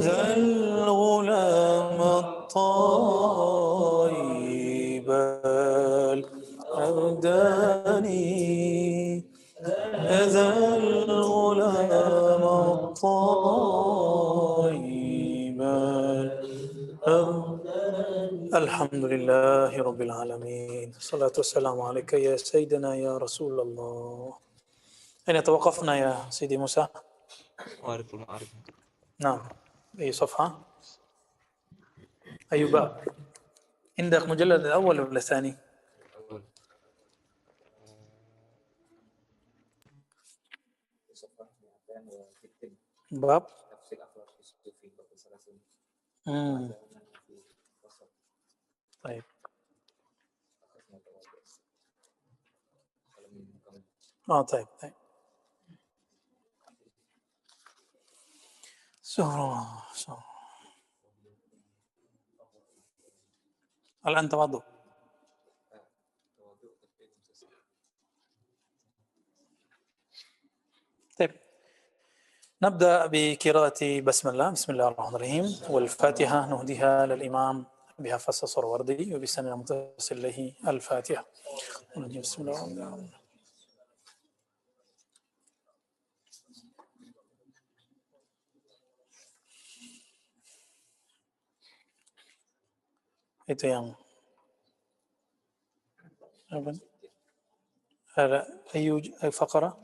ذا الغلام الطيب الأبداني ذا الغلام الطيب الحمد لله رب العالمين الصلاة والسلام عليك يا سيدنا يا رسول الله. أين توقفنا يا سيدي موسى؟ معرف المعرفة. نعم. أي صفحة؟ أي باب؟ عندك مجلد الأول ولا الثاني؟ باب؟ طيب. طيب. الآن تواضع. طيب، نبدأ بقراءة بسم الله. بسم الله الرحمن الرحيم. والفاتحة نهديها للإمام بها فصل الوردي وبسنة المتصل له الفاتحة. بسم الله الرحمن الرحيم. Itu yang apa? أي فقرة؟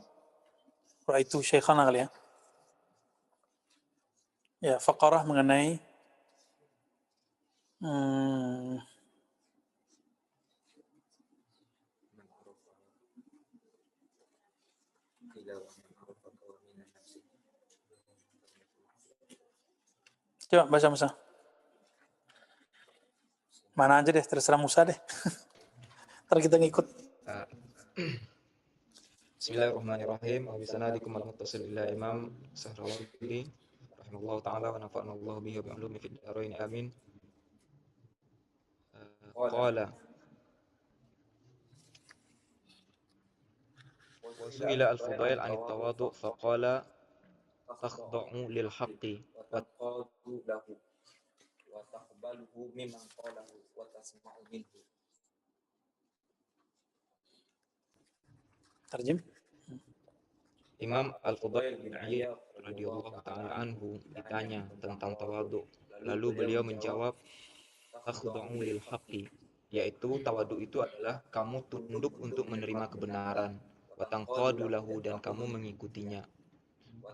رأيت شيخنا kali ya. Ya, faqarah mengenai coba baca Musa. Mana aja deh, terserah Musa deh. Ntar kita ngikut. Bismillahirrahmanirrahim. Wa bisanadikum al-muttasil ila Imam Sahrawardi rahimahullahu ta'ala wa nafa'na Allah bihi wa bi'ulumi fid darain amin. Qala wa su'ila al-Fudail 'an at-tawadu' faqala takhda'u lil haqqi wa taqadu lahu wa taqbaluhu mimman qalahu wa tasma'u minhu. Terjem. Imam Al-Fudail bin Iyad radhiyallahu ta'ala anhu ditanya tentang tawadhu, lalu beliau menjawab, takhda'u lil haqqi, yaitu tawadhu itu adalah kamu tunduk untuk menerima kebenaran, wa tanqadu lahu dan kamu mengikutinya,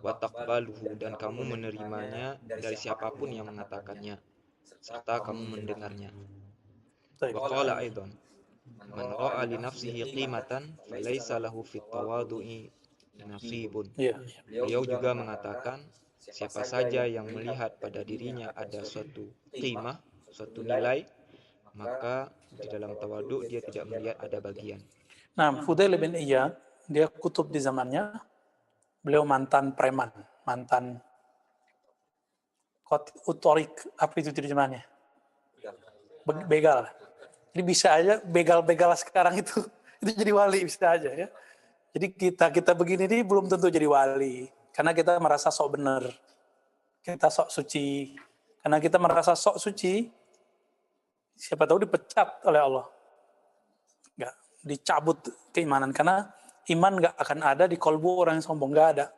wa taqbaluhu dan kamu menerimanya dari siapapun yang mengatakannya, serta kamu mendengarnya. Baik. Wa qala aidan man ra'a li nafsihi qimatan falaysa lahu fit tawadu'i nasibun. Iya. Beliau juga mengatakan, siapa saja yang melihat pada dirinya ada suatu qimah, suatu nilai, maka di dalam tawaduk dia tidak melihat ada bagian. Nah, Fudail bin Iyad, dia kutub di zamannya, beliau mantan preman, mantan utorik, apa itu terjemahannya? Begal. Jadi bisa aja begal-begal sekarang itu jadi wali bisa aja ya. Jadi kita begini nih belum tentu jadi wali, karena kita merasa sok benar, kita sok suci. Karena kita merasa sok suci, siapa tahu dipecat oleh Allah, nggak dicabut keimanan, karena iman nggak akan ada di kolbu orang yang sombong, nggak ada.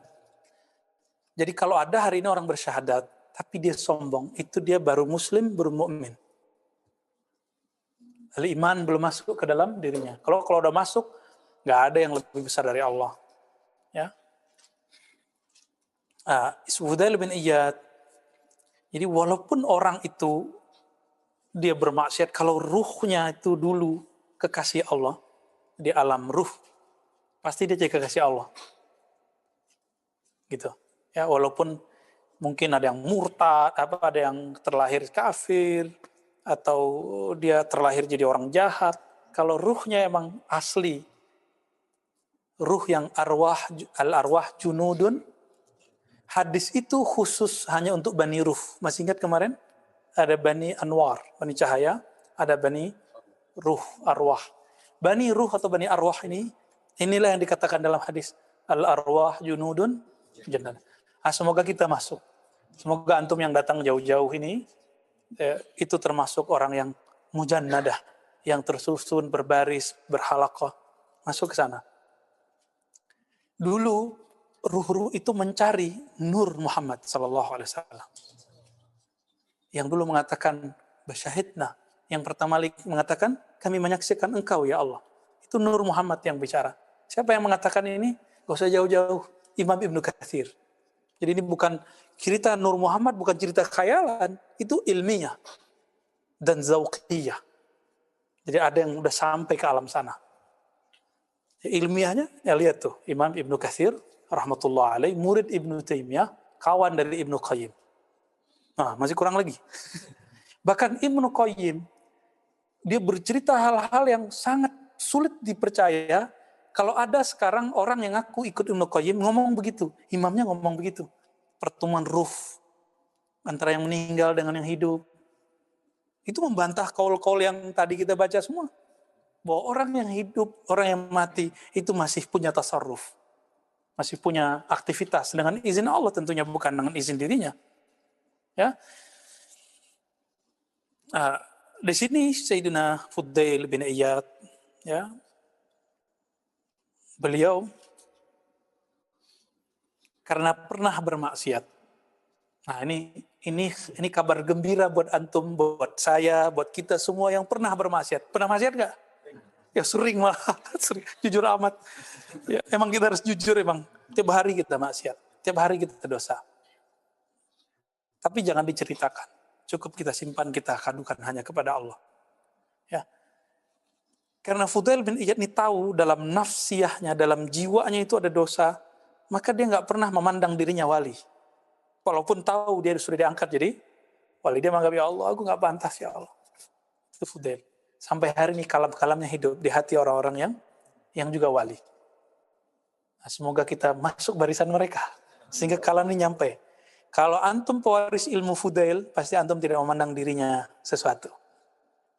Jadi kalau ada hari ini orang bersyahadat, tapi dia sombong, itu dia baru muslim, baru mukmin. Iman belum masuk ke dalam dirinya. Kalau udah masuk, nggak ada yang lebih besar dari Allah. Ya. Fudail bin Iyad. Jadi walaupun orang itu dia bermaksiat, kalau ruhnya itu dulu kekasih Allah di alam ruh, pasti dia jadi kekasih Allah. Gitu. Ya, walaupun mungkin ada yang murtad, ada yang terlahir kafir, atau dia terlahir jadi orang jahat. Kalau ruhnya emang asli, ruh yang al-arwah junudun, hadis itu khusus hanya untuk Bani Ruh. Masih ingat kemarin? Ada Bani Anwar, Bani Cahaya, ada Bani Ruh, arwah. Bani Ruh atau Bani Arwah inilah yang dikatakan dalam hadis, al-arwah junudun jannah. Semoga kita masuk. Semoga antum yang datang jauh-jauh ini, itu termasuk orang yang mujannadah, yang tersusun, berbaris, berhalaqah, masuk ke sana. Dulu ruh-ruh itu mencari Nur Muhammad sallallahu alaihi wasallam. Yang dulu mengatakan basyahidna, yang pertama mengatakan kami menyaksikan engkau ya Allah. Itu Nur Muhammad yang bicara. Siapa yang mengatakan ini? Gak usah jauh-jauh, Imam Ibnu Katsir. Jadi ini bukan cerita Nur Muhammad, bukan cerita khayalan, itu ilmiah dan zauqiyah. Jadi ada yang udah sampai ke alam sana. Ilmiahnya, ya lihat tuh, Imam Ibnu Katsir, rahmatullah alaih, murid Ibnu Taimiyah, kawan dari Ibnu Qayyim. Nah, masih kurang lagi. Bahkan Ibnu Qayyim, dia bercerita hal-hal yang sangat sulit dipercaya. Kalau ada sekarang orang yang ngaku ikut Ibnu Qayyim ngomong begitu, imamnya ngomong begitu. Pertemuan ruh antara yang meninggal dengan yang hidup. Itu membantah kaul-kaul yang tadi kita baca semua. Bahwa orang yang hidup, orang yang mati, itu masih punya tasarruf. Masih punya aktivitas dengan izin Allah tentunya, bukan dengan izin dirinya. Ya. Di sini Sayyidina Fudail bin Iyad, ya, beliau karena pernah bermaksiat. Nah, ini kabar gembira buat antum, buat saya, buat kita semua yang pernah bermaksiat. Pernah maksiat nggak? Ya sering malah, sering. Jujur amat. Ya, emang kita harus jujur emang. Tiap hari kita maksiat, tiap hari kita dosa. Tapi jangan diceritakan. Cukup kita simpan, kita kadukan hanya kepada Allah. Ya. Karena Fudail bin Iyad ini tahu dalam nafsiyahnya, dalam jiwanya itu ada dosa, maka dia nggak pernah memandang dirinya wali. Walaupun tahu dia sudah diangkat jadi wali, dia menganggap, ya Allah, aku nggak pantas ya Allah. Itu Fudail. Sampai hari ini kalam-kalamnya hidup di hati orang-orang yang juga wali. Nah, semoga kita masuk barisan mereka sehingga kalam ini nyampe. Kalau antum pewaris ilmu Fudail, pasti antum tidak memandang dirinya sesuatu.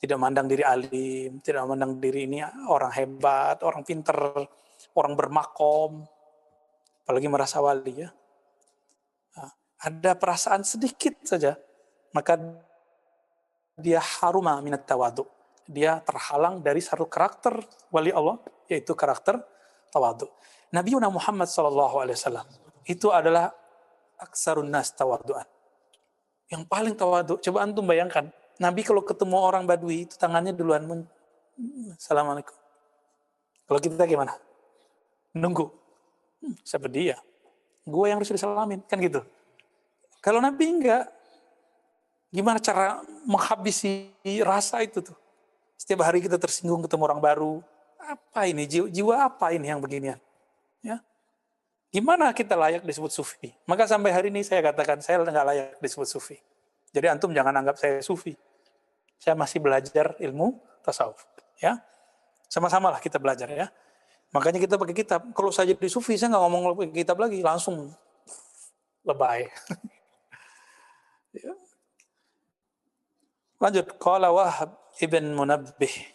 Tidak memandang diri alim, tidak memandang diri ini orang hebat, orang pinter, orang bermakom, apalagi merasa wali ya. Nah, ada perasaan sedikit saja, maka dia haruma minat tawadu. Dia terhalang dari satu karakter wali Allah, yaitu karakter tawadu. Nabi Muhammad SAW itu adalah aksarun nas tawadu'an. Yang paling tawadu. Coba antum bayangkan, Nabi kalau ketemu orang Badui, itu tangannya duluan. Assalamualaikum. Kalau kita gimana? nunggu. Siapa dia? Gue yang harus disalamin, kan gitu. Kalau Nabi enggak, gimana cara menghabisi rasa itu tuh? Setiap hari kita tersinggung ketemu orang baru. Apa ini? Jiwa apa ini yang beginian? Ya. Gimana kita layak disebut sufi? Maka sampai hari ini saya katakan, saya nggak layak disebut sufi. Jadi antum jangan anggap saya sufi. Saya masih belajar ilmu tasawuf. Ya. Sama-sama lah kita belajar ya. Makanya kita pakai kitab. Kalau saya jadi sufi, saya nggak ngomong kitab lagi, langsung lebay. Ya. Lanjut. Qala Wahab ibn Munabbih.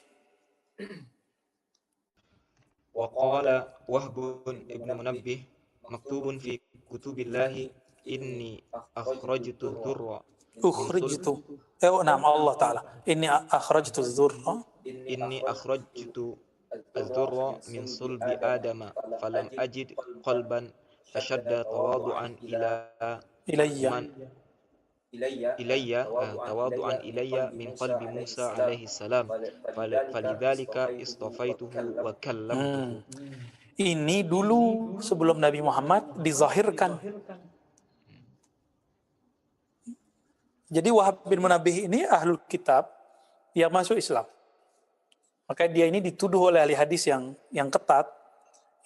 Wa qala Wahb ibn Munabbih maktubun fi kutubillahi inni akhrajtu dzurra Allah Ta'ala. Inni akhrajtu dzurra. Inni akhrajtu الذرة من صلب آدم فلم أجد قلبا أشد تواضعا إلي تواضعا إلي من قلب موسى عليه السلام فلذلك اصطفيته وكلمته. Ini dulu sebelum Nabi Muhammad dizahirkan. Jadi Wahab bin Munabbih ini ahlul kitab yang masuk Islam. Maka dia ini dituduh oleh ahli hadis yang ketat,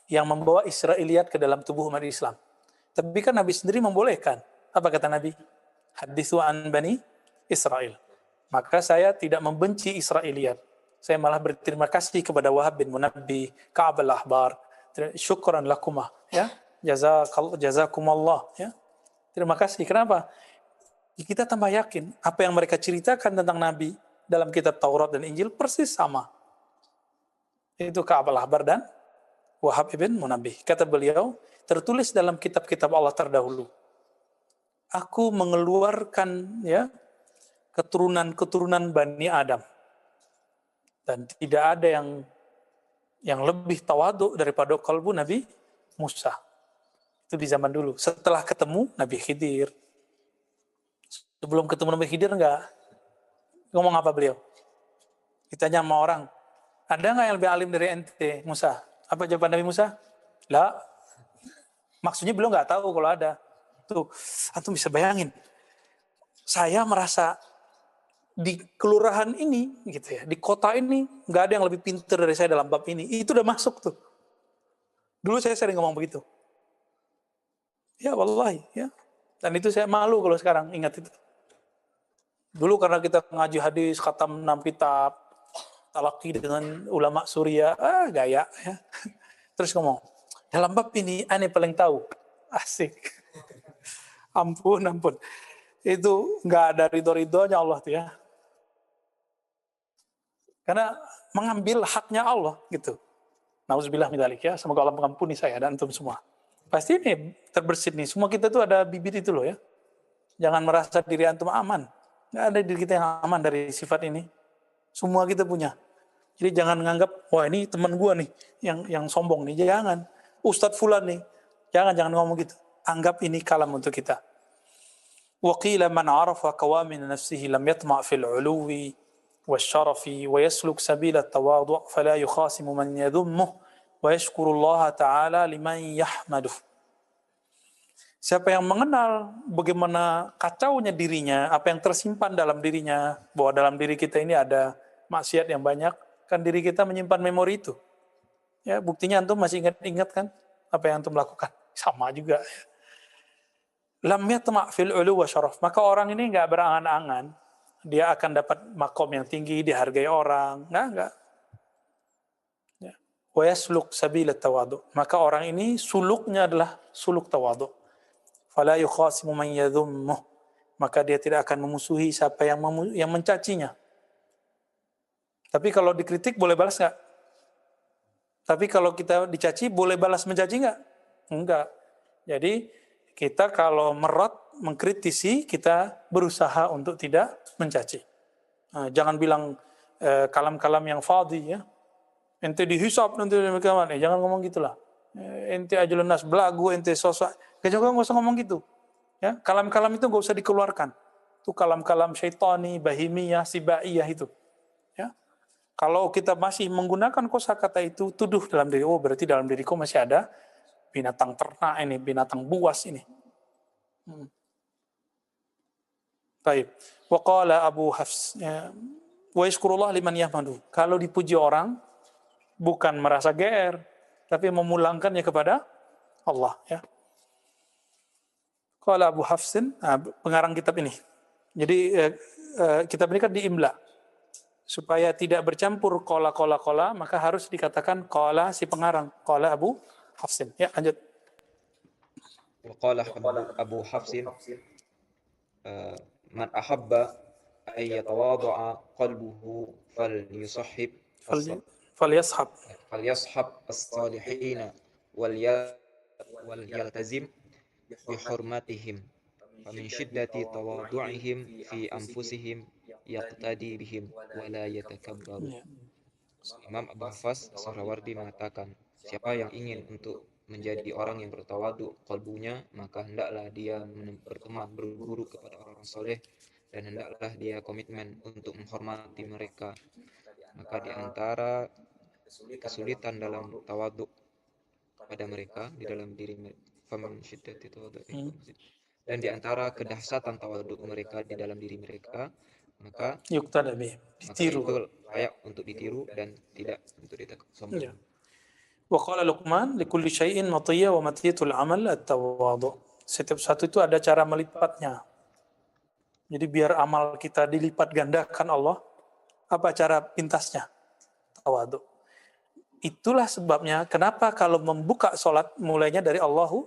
yang membawa Israiliyat ke dalam tubuh umat Islam. Tapi kan Nabi sendiri membolehkan. Apa kata Nabi? Hadithu an bani Israel. Maka saya tidak membenci Israiliyat. Saya malah berterima kasih kepada Wahab bin Munabbih, Ka'ab al-Ahbar. Syukran lakumah. Ya? Jazakumallah. Ya? Terima kasih. Kenapa? Kita tambah yakin apa yang mereka ceritakan tentang Nabi dalam kitab Taurat dan Injil persis sama. Itu Ka'ab al-Ahbar dan Wahab ibn Munabbih. Kata beliau, tertulis dalam kitab-kitab Allah terdahulu. Aku mengeluarkan ya keturunan-keturunan Bani Adam. Dan tidak ada yang lebih tawaduk daripada kalbu Nabi Musa. Itu di zaman dulu. Setelah ketemu Nabi Khidir. Sebelum ketemu Nabi Khidir enggak. Ngomong apa beliau? Ditanya sama orang, ada nggak yang lebih alim dari ente, Musa? Apa jawaban Nabi Musa? Lah, maksudnya beliau nggak tahu kalau ada. Tuh, antum bisa bayangin. Saya merasa di kelurahan ini, gitu ya, di kota ini nggak ada yang lebih pintar dari saya dalam bab ini. Itu udah masuk tuh. Dulu saya sering ngomong begitu. Ya, wallahi, ya. Dan itu saya malu kalau sekarang ingat itu. Dulu karena kita ngaji hadis, khatam 6 kitab, talaki dengan ulama Suriah, gaya ya. Terus ngomong, dalam bab ini ane paling tahu. Asik. Ampun. Itu nggak ada ridho-ridhonya Allah tuh ya. Karena mengambil haknya Allah gitu. Nauzubillah min dzalik ya. Semoga Allah mengampuni saya dan antum semua. Pasti ini terbersit nih. Semua kita tuh ada bibit itu loh ya. Jangan merasa diri antum aman. Nggak ada diri kita yang aman dari sifat ini. Semua kita punya. Jadi jangan menganggap, wah ini teman gua nih yang sombong nih. Jangan. Ustadz Fulan nih. Jangan ngomong gitu. Anggap ini kalam untuk kita. وقيل من عرف قوامن نفسه لم يطمع في العلو والشرف ويسلك سبيل التواضع فلا يخاصم من يذمه ويشكر الله تعالى لمن يحمده. Siapa yang mengenal bagaimana kacaunya dirinya, apa yang tersimpan dalam dirinya, bahwa dalam diri kita ini ada maksiat yang banyak, kan diri kita menyimpan memori itu. Ya, buktinya antum masih ingat kan apa yang antum lakukan? Sama juga. Lam yatma' fil 'ulu wa syaraf. Maka orang ini enggak berangan-angan dia akan dapat makom yang tinggi, dihargai orang. Enggak. Ya. Wa yasluk sabila tawadhu. Maka orang ini suluknya adalah suluk tawadhu. Fala yukhasimu man yadhummuh. Maka dia tidak akan memusuhi siapa yang mencacinya. Tapi kalau dikritik boleh balas enggak? Tapi kalau kita dicaci boleh balas mencaci enggak? Enggak. Jadi kita kalau mengkritisi, kita berusaha untuk tidak mencaci. Nah, jangan bilang kalam-kalam yang fadhi ya. Ente dihisap nanti bagaimana? Jangan ngomong gitulah. Ente ajlun nas belagu, ente sosok. Jangan nggak usah ngomong gitu. Ya, kalam-kalam itu nggak usah dikeluarkan. Itu kalam-kalam syaitani, bahimiyah, sibaiyah itu. Ya. Kalau kita masih menggunakan kosakata itu, tuduh dalam diri, oh berarti dalam diriku masih ada binatang ternak ini, binatang buas ini. Baik. Wa qala Abu Hafs, wa yashkurullah liman yahmadu. Kalau dipuji orang, bukan merasa GR, tapi memulangkannya kepada Allah. Ya. Qala Abu Hafsin, pengarang kitab ini. Jadi kitab ini kan diimla. Supaya tidak bercampur kola, maka harus dikatakan kola si pengarang, kola Abu Hafsin. Ya, lanjut. Waqala Abu Hafsin, man ahabba ay yatawadhu'a qalbuhu falyusahhib Falyashab as-salihin wal yaltazim bihurmatihim famin shiddati tawadhu'ihim fi anfusihim yaqtadi bihim wa la yatakabbaru. Imam Abu Hafs Sahrawardi mengatakan, siapa yang ingin untuk menjadi orang yang bertawadu kalbunya, maka hendaklah dia berteman, berguru kepada orang soleh, dan hendaklah dia komitmen untuk menghormati mereka. Maka di antara kesulitan dalam tawadu pada mereka, di dalam diri mereka, dan di antara kedahsyatan tawadu mereka di dalam diri mereka, maka ditiru. Itu layak untuk ditiru dan tidak untuk sombong. Ya. Wa qala Luqman likulli syai'in matiyya wa matiyatul amal at-tawadhu. Setiap satu itu ada cara melipatnya. Jadi biar amal kita dilipat gandakan Allah, apa cara pintasnya? Tawadhu. Itulah sebabnya kenapa kalau membuka sholat mulainya dari Allahu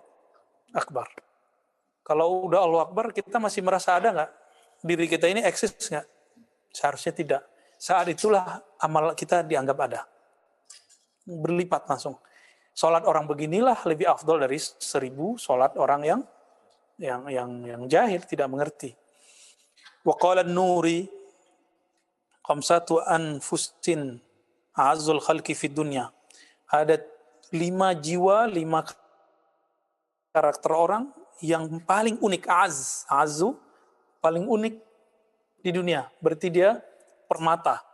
Akbar. Kalau udah Allahu Akbar kita masih merasa ada nggak? Diri kita ini eksis nggak? Seharusnya tidak. Saat itulah amal kita dianggap ada. Berlipat langsung. Sholat orang beginilah lebih afdol dari 1000 sholat orang yang jahil, tidak mengerti. Wa qala an-Nuri khamsatu anfusin a'azzul khalqi fid dunya. Ada 5 jiwa, 5 karakter orang yang paling unik. Azu paling unik di dunia. Berarti dia permata.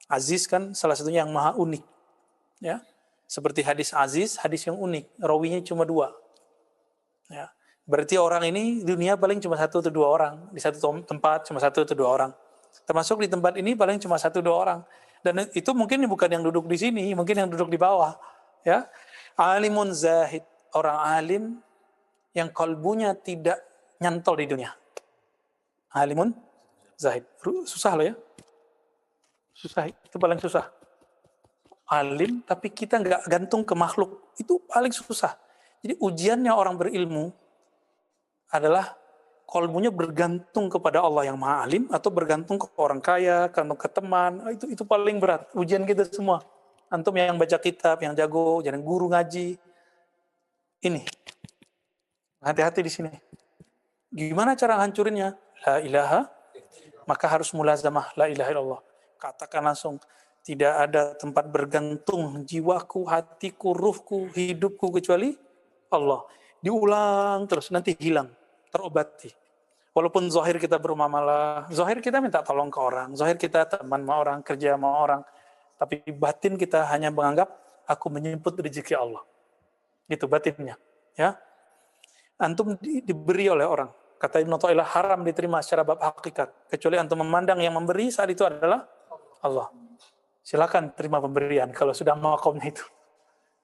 Aziz kan salah satunya yang maha unik. Ya. Seperti hadis aziz, hadis yang unik. Rawinya cuma 2. Ya. Berarti orang ini dunia paling cuma 1 atau 2 orang. Di satu tempat cuma 1 atau 2 orang. Termasuk di tempat ini paling cuma 1 atau 2 orang. Dan itu mungkin bukan yang duduk di sini, mungkin yang duduk di bawah. Ya. Alimun zahid. Orang alim yang kalbunya tidak nyantol di dunia. Alimun zahid. Susah loh ya. Susah, itu paling susah. Alim, tapi kita nggak gantung ke makhluk. Itu paling susah. Jadi ujiannya orang berilmu adalah kalbunya bergantung kepada Allah yang maha alim, atau bergantung ke orang kaya, ke teman. Itu paling berat. Ujian kita semua. Antum yang baca kitab, yang jago, jangan guru ngaji. Ini. Hati-hati di sini. Gimana cara hancurinnya? La ilaha, maka harus mulazamah la ilaha illallah. Katakan langsung, tidak ada tempat bergantung jiwaku, hatiku, ruhku, hidupku kecuali Allah. Diulang terus, nanti hilang, terobati. Walaupun zahir kita bermuamalah, zahir kita minta tolong ke orang, zahir kita teman sama orang, kerja sama orang, tapi batin kita hanya menganggap aku menyemput rezeki Allah. Itu batinnya, ya. Antum diberi oleh orang. Kata Ibnu Thaillah, haram diterima secara bab hakikat, kecuali antum memandang yang memberi saat itu adalah Allah. Silakan terima pemberian kalau sudah maqamnya itu.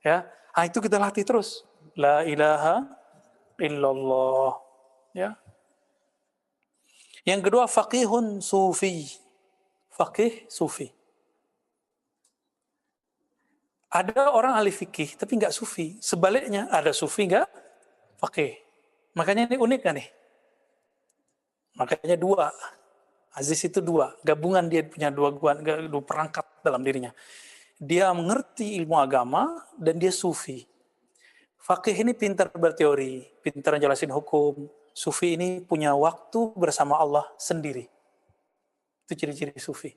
Ya, itu kita latih terus. La ilaha illallah. Ya. Yang kedua, faqihun sufi. Faqih sufi. Ada orang ahli fikih tapi nggak sufi. Sebaliknya, ada sufi nggak faqih. Makanya ini unik kan nih. Makanya 2. Aziz itu 2. Gabungan dia punya 2 perangkat dalam dirinya. Dia mengerti ilmu agama dan dia sufi. Faqih ini pintar berteori, pintar jelasin hukum. Sufi ini punya waktu bersama Allah sendiri. Itu ciri-ciri sufi.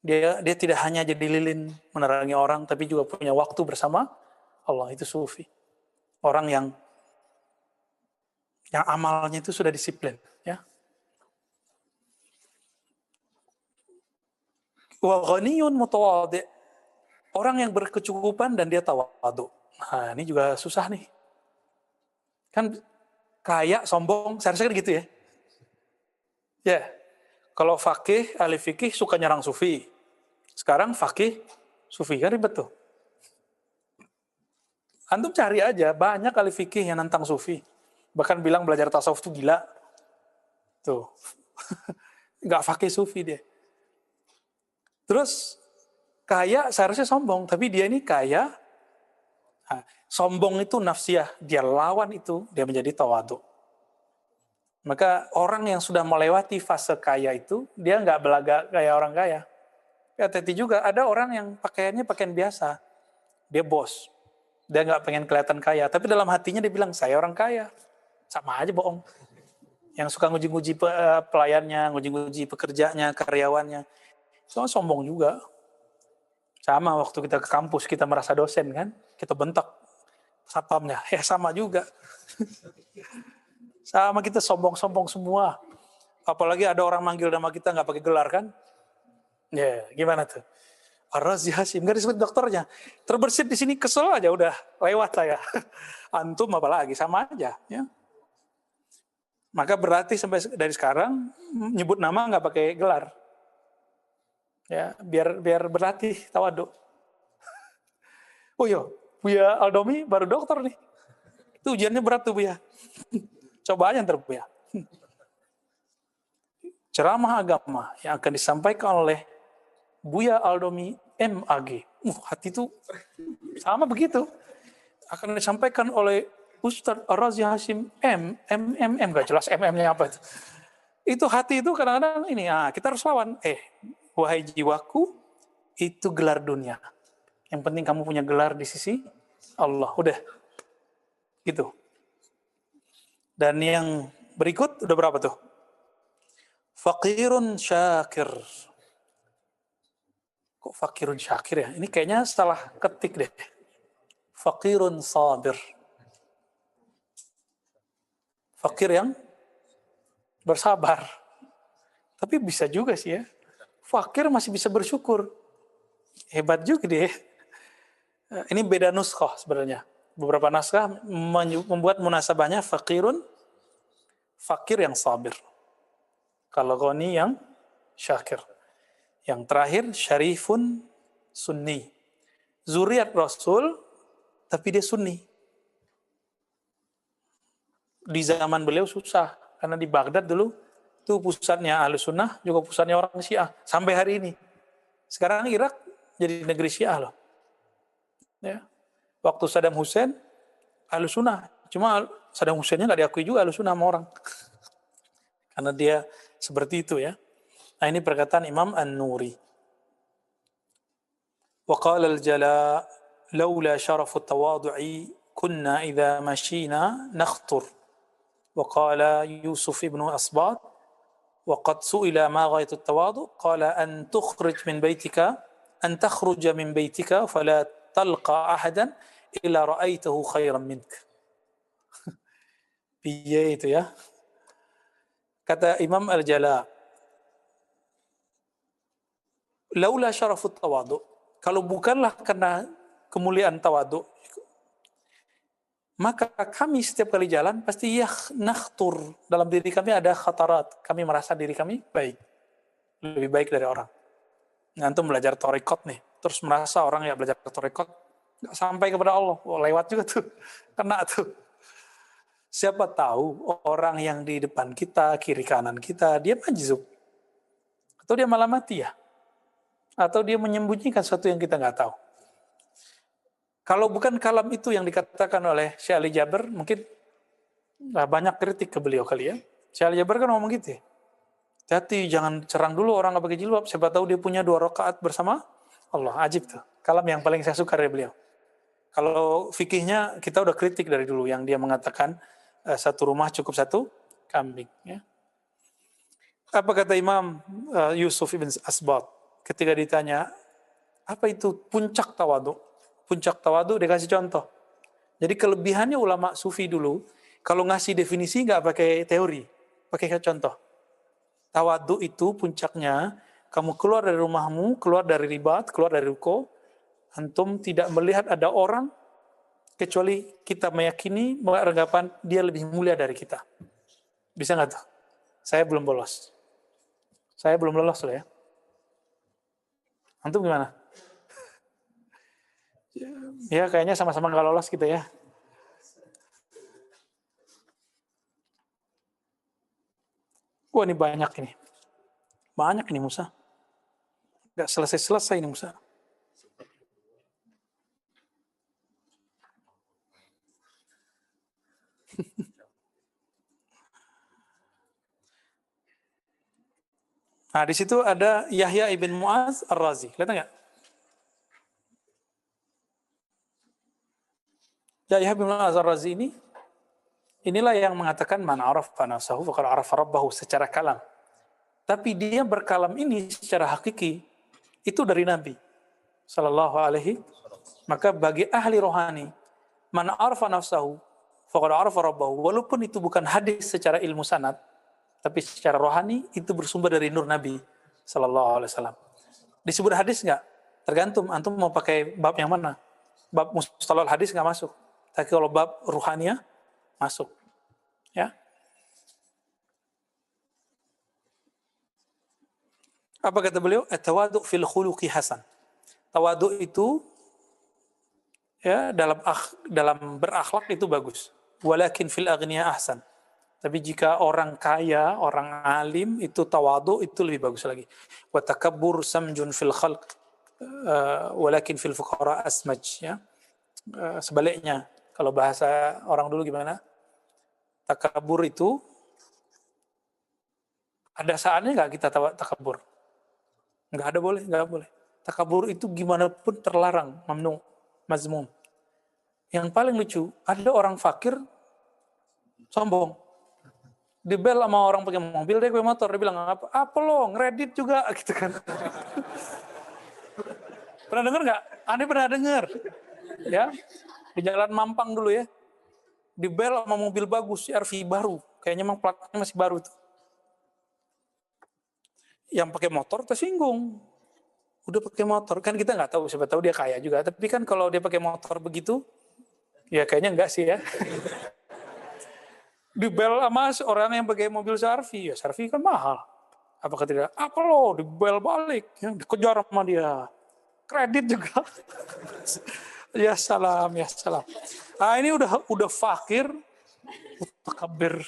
Dia tidak hanya jadi lilin menerangi orang, tapi juga punya waktu bersama Allah. Itu sufi. Orang yang amalnya itu sudah disiplin. Ya. Wa ghaniyun mutawadhi'. Orang yang berkecukupan dan dia tawadhu. Nah, ini juga susah nih. Kan kaya, sombong, seharusnya kan gitu ya. Ya, kalau fakih, ahli fikih suka nyerang sufi. Sekarang fakih, sufi, kan ribet tuh. Antum cari aja, banyak ahli fikih yang nantang sufi. Bahkan bilang belajar tasawuf itu gila. Tuh, nggak fakih sufi dia. Terus, kaya seharusnya sombong, tapi dia ini kaya. Nah, sombong itu nafsiyah, dia lawan itu, dia menjadi tawadhu. Maka orang yang sudah melewati fase kaya itu, dia nggak belagak kayak orang kaya. Hati-hati juga, ada orang yang pakaiannya pakaian biasa. Dia bos. Dia nggak pengen kelihatan kaya. Tapi dalam hatinya dia bilang, saya orang kaya. Sama aja bohong. Yang suka nguji-nguji pelayannya, nguji-nguji pekerjanya, karyawannya. Soalnya sombong juga. Sama waktu kita ke kampus, kita merasa dosen kan. Kita bentak satpamnya. Sama juga. Sama kita sombong-sombong semua. Apalagi ada orang manggil nama kita nggak pakai gelar kan. Ya, gimana tuh? Ar-Razi Hasim, nggak disebut dokternya. Terbersit di sini kesel aja udah lewat saya. Antum apalagi sama aja. Ya. Maka berarti sampai dari sekarang nyebut nama nggak pakai gelar. Ya, biar berlatih tawadhu. Oh iya, Buya Aldomi baru dokter nih. Itu ujiannya berat tuh Buya. Coba aja ntar Buya. Ceramah agama yang akan disampaikan oleh Buya Aldomi MAG. Hati itu sama begitu. Akan disampaikan oleh Ustadz Ar-Razi Hasim M, gak jelas MM-nya apa itu. Itu hati itu kadang-kadang ini, kita harus lawan. Wahai jiwaku, itu gelar dunia. Yang penting kamu punya gelar di sisi Allah. Udah. Gitu. Dan yang berikut, udah berapa tuh? Faqirun syakir. Kok fakirun syakir ya? Ini kayaknya salah ketik deh. Fakirun sabir. Fakir yang bersabar. Tapi bisa juga sih ya. Fakir masih bisa bersyukur. Hebat juga deh. Ini beda nuskah sebenarnya. Beberapa naskah membuat munasabahnya fakir yang sabir. Kalau ghani yang syakir. Yang terakhir syarifun sunni. Zuriat Rasul tapi dia sunni. Di zaman beliau susah karena di Baghdad dulu itu pusatnya Ahlus Sunnah, juga pusatnya orang Syiah sampai hari ini. Sekarang Irak jadi negeri Syiah loh. Ya. Waktu Saddam Hussein Ahlus Sunnah, cuma Saddam Husseinnya nggak diakui juga Ahlus Sunnah sama orang. Karena dia seperti itu ya. Nah ini perkataan Imam An-Nuri. Wa qala al-jala laula syarafu at-tawadu'i kunna idza mashina nakhtur. Wa qala Yusuf ibn Asbat wa qad su'ila ma ghayatu at-tawadu' qala an tukhrij min baytika an takhruja min baytika fala talqa ahadan illa ra'aitahu khairan mink. Piye itu ya? Kata Imam Al-Jala, laula syarafut tawadu, kalau bukanlah karena kemuliaan tawadu, maka kami setiap kali jalan pasti nakhtur, dalam diri kami ada khatarat, kami merasa diri kami baik, lebih baik dari orang. Antum belajar tarekat nih, terus merasa orang ya belajar tarekat nggak sampai kepada Allah, lewat juga tuh, kena tuh. Siapa tahu orang yang di depan kita, kiri kanan kita, dia majzub, atau dia malah mati ya, atau dia menyembunyikan sesuatu yang kita nggak tahu. Kalau bukan kalam itu yang dikatakan oleh Syekh Ali Jaber, mungkin banyak kritik ke beliau kali ya. Syekh Ali Jaber kan ngomong gitu ya. Hati, jangan serang dulu orang nggak pakai jilbab, siapa tahu dia punya 2 rakaat bersama Allah. Ajib tuh. Kalam yang paling saya suka dari beliau. Kalau fikihnya kita udah kritik dari dulu, yang dia mengatakan satu rumah cukup 1 kambing. Ya. Apa kata Imam Yusuf ibn Asbat ketika ditanya, apa itu puncak tawadu? Puncak tawadu dikasih contoh. Jadi kelebihannya ulama sufi dulu, kalau ngasih definisi nggak pakai teori, pakai contoh. Tawadu itu puncaknya kamu keluar dari rumahmu, keluar dari ribat, keluar dari ruko, antum tidak melihat ada orang kecuali kita meyakini beranggapan dia lebih mulia dari kita. Bisa nggak tuh? Saya belum bolos. Saya belum lolos loh ya. Antum gimana? Ya kayaknya sama-sama nggak lolos gitu ya. Wah ini banyak ini. Banyak ini Musa. Nggak selesai-selesai ini Musa. Nah di situ ada Yahya ibn Mu'az Ar-Razi. Lihat nggak? Yahya ibn Mu'az Ar-Razi inilah yang mengatakan man arafa nafsahu faqad arafa rabbahu secara kalam. Tapi dia berkalam ini secara hakiki itu dari Nabi sallallahu alaihi. Maka bagi ahli rohani, man arafa nafsahu faqad arafa rabbahu, walaupun itu bukan hadis secara ilmu sanad, tapi secara rohani itu bersumber dari nur Nabi sallallahu alaihi wasallam. Disebut hadis nggak? Tergantung antum mau pakai bab yang mana. Bab mustalahul hadis nggak masuk. Tapi kalau bab ruhaniah masuk. Ya. Apa kata beliau? At-tawadu' fil khuluqi hasan. Tawadu' itu ya dalam berakhlak itu bagus. Walakin fil aghniya ahsan. Tapi jika orang kaya, orang alim itu tawadu' itu lebih bagus lagi. Wa takabbur samjun fil khalq walakin fil fuqara asmaj ya. Sebaliknya, kalau bahasa orang dulu gimana? Takabur itu ada saatnya nggak kita takabur? Nggak ada, nggak boleh. Takabur itu gimana pun terlarang, mamnu, mazmum. Yang paling lucu, ada orang fakir sombong. Dibel sama orang pakai mobil, dia pakai motor, dia bilang apa lo, ngeredit juga gitu kan. Pernah dengar nggak? Anda pernah dengar? Ya, di Jalan Mampang dulu ya. Dibel sama mobil bagus, CR-V baru. Kayaknya memang platnya masih baru tuh. Yang pakai motor tersinggung. Udah pakai motor, kan kita nggak tahu, siapa tahu dia kaya juga. Tapi kan kalau dia pakai motor begitu, ya kayaknya enggak sih ya. Dibel sama orang yang pakai mobil CR-V, ya CR-V kan mahal. Apakah tidak? Apa lo, dibel balik, ya, dikejar sama dia. Kredit juga. Ya salam, ya salam. Ah ini udah fakir, mutakabir.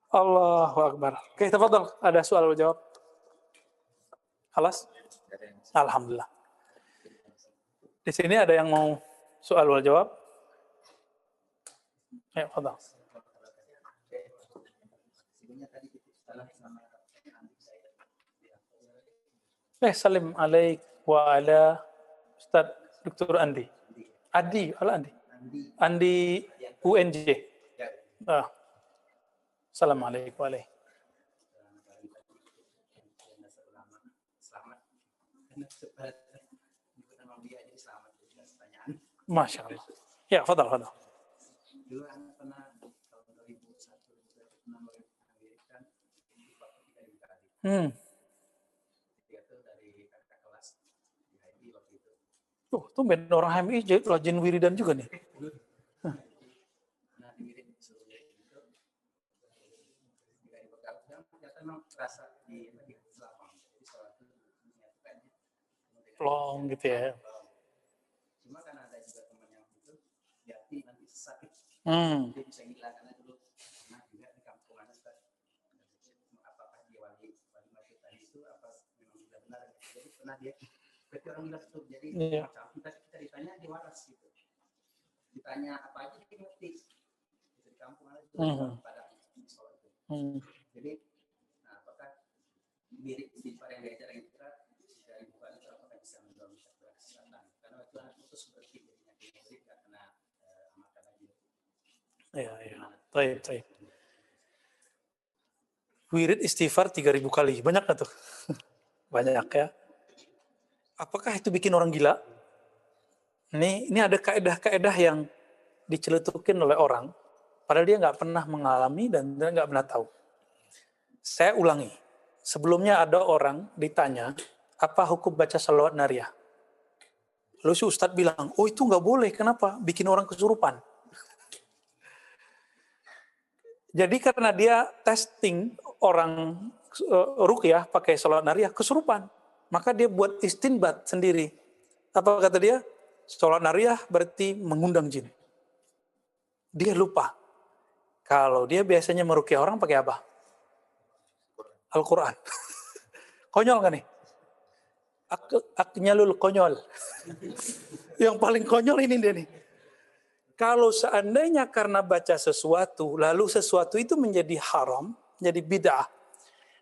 Allahu Akbar. Oke, tafadhol. Ada soal jawab? Halas? Alhamdulillah. Di sini ada yang mau soal wal jawab? Ya, tafadhol. Salim alaik wa ala Ustaz Dr. Andi. Adi, ala Andi. Andi UNJ. Assalamualaikum warahmatullahi wabarakatuh. Masya Allah. Ya, fadal. Dulu anak pernah tahun 2001 pernah mengirimkan dari kakak kelas di HMI waktu itu. Tuh band orang HMI rajin wiridan juga nih. Nah, dikirim seluruh itu. Jika dibekal, ternyata memang terasa di selapang. Jadi sholat itu menyatukannya. Plong gitu ya. Cuma kan ada juga teman yang itu, jati nanti sakit. Dia bisa hilang karena dulu pernah juga di kampung anak apakah dia wali mati tadi itu apa memang sudah benar. Jadi pernah dia berarti orang bilang itu jadi macam kita ditanya dia waras gitu. Ditanya apa aja dia ngerti. Di kampung anak itu pada sholat itu. Jadi apakah mirip di yang diajarin kita dari bukan itu apakah bisa mendorong kesehatan karena itu anak itu seperti jadinya mirip karena amalan lagi. Ya. Baik. Wirid istighfar 3.000 kali. Banyak nggak tuh? Banyak ya. Apakah itu bikin orang gila? Ini ada kaedah-kaedah yang diceletukin oleh orang, padahal dia nggak pernah mengalami dan dia nggak pernah tahu. Saya ulangi, sebelumnya ada orang ditanya, apa hukum baca salawat nariyah? Lalu si Ustadz bilang, oh itu nggak boleh, kenapa? Bikin orang kesurupan. Jadi karena dia testing orang ruqyah pakai salawat nariyah, kesurupan. Maka dia buat istinbat sendiri. Apa kata dia? Salawat nariyah berarti mengundang jin. Dia lupa. Kalau dia biasanya meruqyah orang pakai apa? Al-Quran. Konyol kan nih? Aknyalul konyol. Yang paling konyol ini dia nih. Kalau seandainya karena baca sesuatu, lalu sesuatu itu menjadi haram, menjadi bid'ah,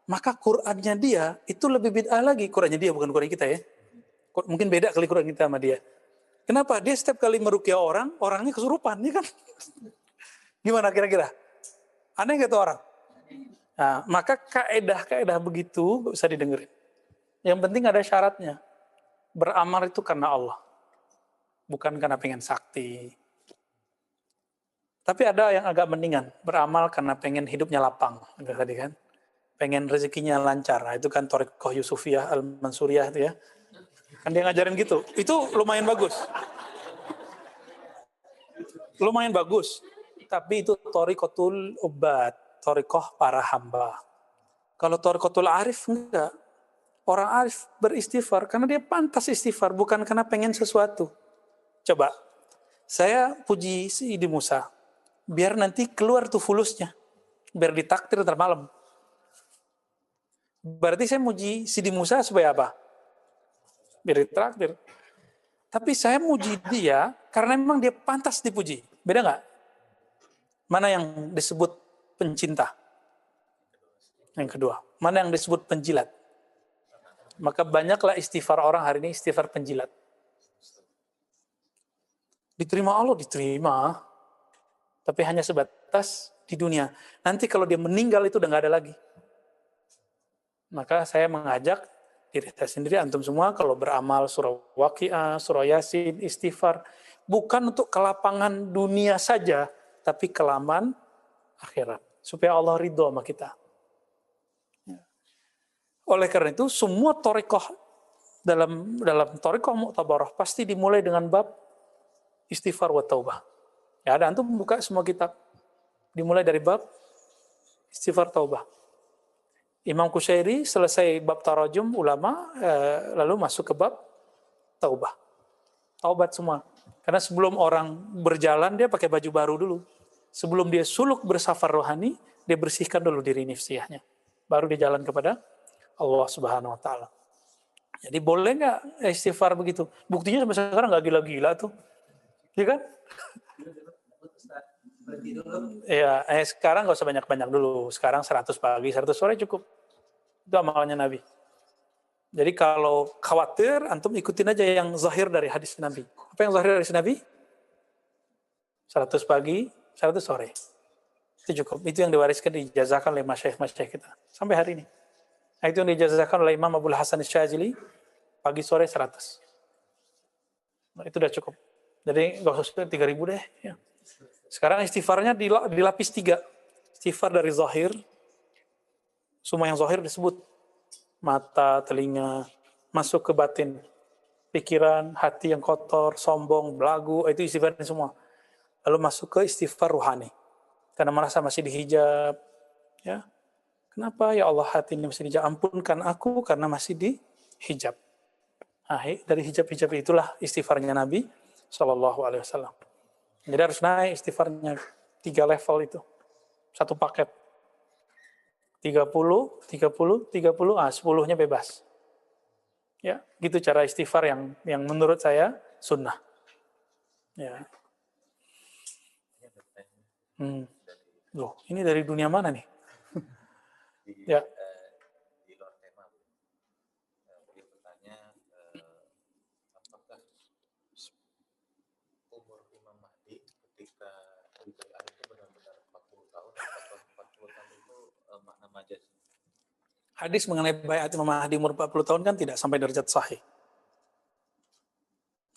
maka Qur'annya dia itu lebih bid'ah lagi. Qur'annya dia, bukan Qur'an kita ya. Mungkin beda kali Qur'an kita sama dia. Kenapa? Dia setiap kali meruqyah orang, orangnya kesurupan, ya kan? Gimana kira-kira? Aneh gak tuh orang? Nah, maka kaedah-kaedah begitu gak usah didengerin. Yang penting ada syaratnya. Beramal itu karena Allah. Bukan karena pengen sakti. Tapi ada yang agak mendingan, beramal karena pengen hidupnya lapang, tadi kan, pengen rezekinya lancar. Nah, itu kan Thariqah Yusufiyah Al-Mansuriyah itu ya, kan dia ngajarin gitu. Itu lumayan bagus, Tapi itu Thariqatul Ubad, Thariqah para hamba. Kalau Thariqatul Arif enggak, orang arif beristighfar karena dia pantas istighfar, bukan karena pengen sesuatu. Coba, saya puji Sidi Musa. Biar nanti keluar tuh fulusnya. Biar ditakdir ntar malam. Berarti saya muji Sidi Musa supaya apa? Biar ditraktir. Tapi saya muji dia karena memang dia pantas dipuji. Beda nggak? Mana yang disebut pencinta? Yang kedua. Mana yang disebut penjilat? Maka banyaklah istighfar orang hari ini, istighfar penjilat. Diterima Allah, diterima. Tapi hanya sebatas di dunia. Nanti kalau dia meninggal itu udah nggak ada lagi. Maka saya mengajak diri saya sendiri, antum semua, kalau beramal surah Waqiah, surah Yasin, istighfar, bukan untuk kelapangan dunia saja, tapi kelaman akhirat. Supaya Allah ridho sama kita. Oleh karena itu, semua thariqah dalam thariqah Mu'tabarah pasti dimulai dengan bab istighfar wa taubah. Ya, ada antum buka semua kitab. Dimulai dari bab istighfar taubah. Imam Qushairi selesai bab tarajum ulama, lalu masuk ke bab taubah. Taubat semua. Karena sebelum orang berjalan, dia pakai baju baru dulu. Sebelum dia suluk bersafar rohani, dia bersihkan dulu diri nifsiyahnya. Baru dia jalan kepada Allah Subhanahu wa Ta'ala. Jadi boleh nggak istighfar begitu? Buktinya sampai sekarang nggak gila-gila tuh. Ya kan? Ya, sekarang nggak usah banyak-banyak dulu. Sekarang 100 pagi, 100 sore cukup. Itu amalannya Nabi. Jadi kalau khawatir, antum ikutin aja yang zahir dari hadis Nabi. Apa yang zahir dari hadis Nabi? 100 pagi, 100 sore. Itu cukup. Itu yang diwariskan, dijazahkan oleh masyayikh kita. Sampai hari ini. Nah, itu yang dijazahkan oleh Imam Abdul Hasan Syadzili, pagi sore 100. Nah, itu udah cukup. Jadi nggak usah 3.000 deh. Ya. Sekarang istighfarnya dilapis 3. Istighfar dari zahir. Semua yang zahir disebut. Mata, telinga, masuk ke batin. Pikiran, hati yang kotor, sombong, belagu, itu istighfarnya semua. Lalu masuk ke istighfar ruhani. Karena merasa masih dihijab. Ya. Kenapa ya Allah hati ini masih dihijab? Ampunkan aku karena masih dihijab. Nah, dari hijab-hijab itulah istighfarnya Nabi SAW. Jadi harus naik istighfarnya 3 level itu. Satu paket. 30, 10-nya bebas. Ya, gitu cara istighfar yang menurut saya sunnah. Ya. Loh, ini dari dunia mana nih? Ya. Di luar tema, beliau bertanya, apakah umur Imam Mahdi ketika dibaiat itu benar-benar 40 tahun atau 40 tahun itu makna majaz? Hadis mengenai baiat Imam Mahdi umur 40 tahun kan tidak sampai derajat sahih.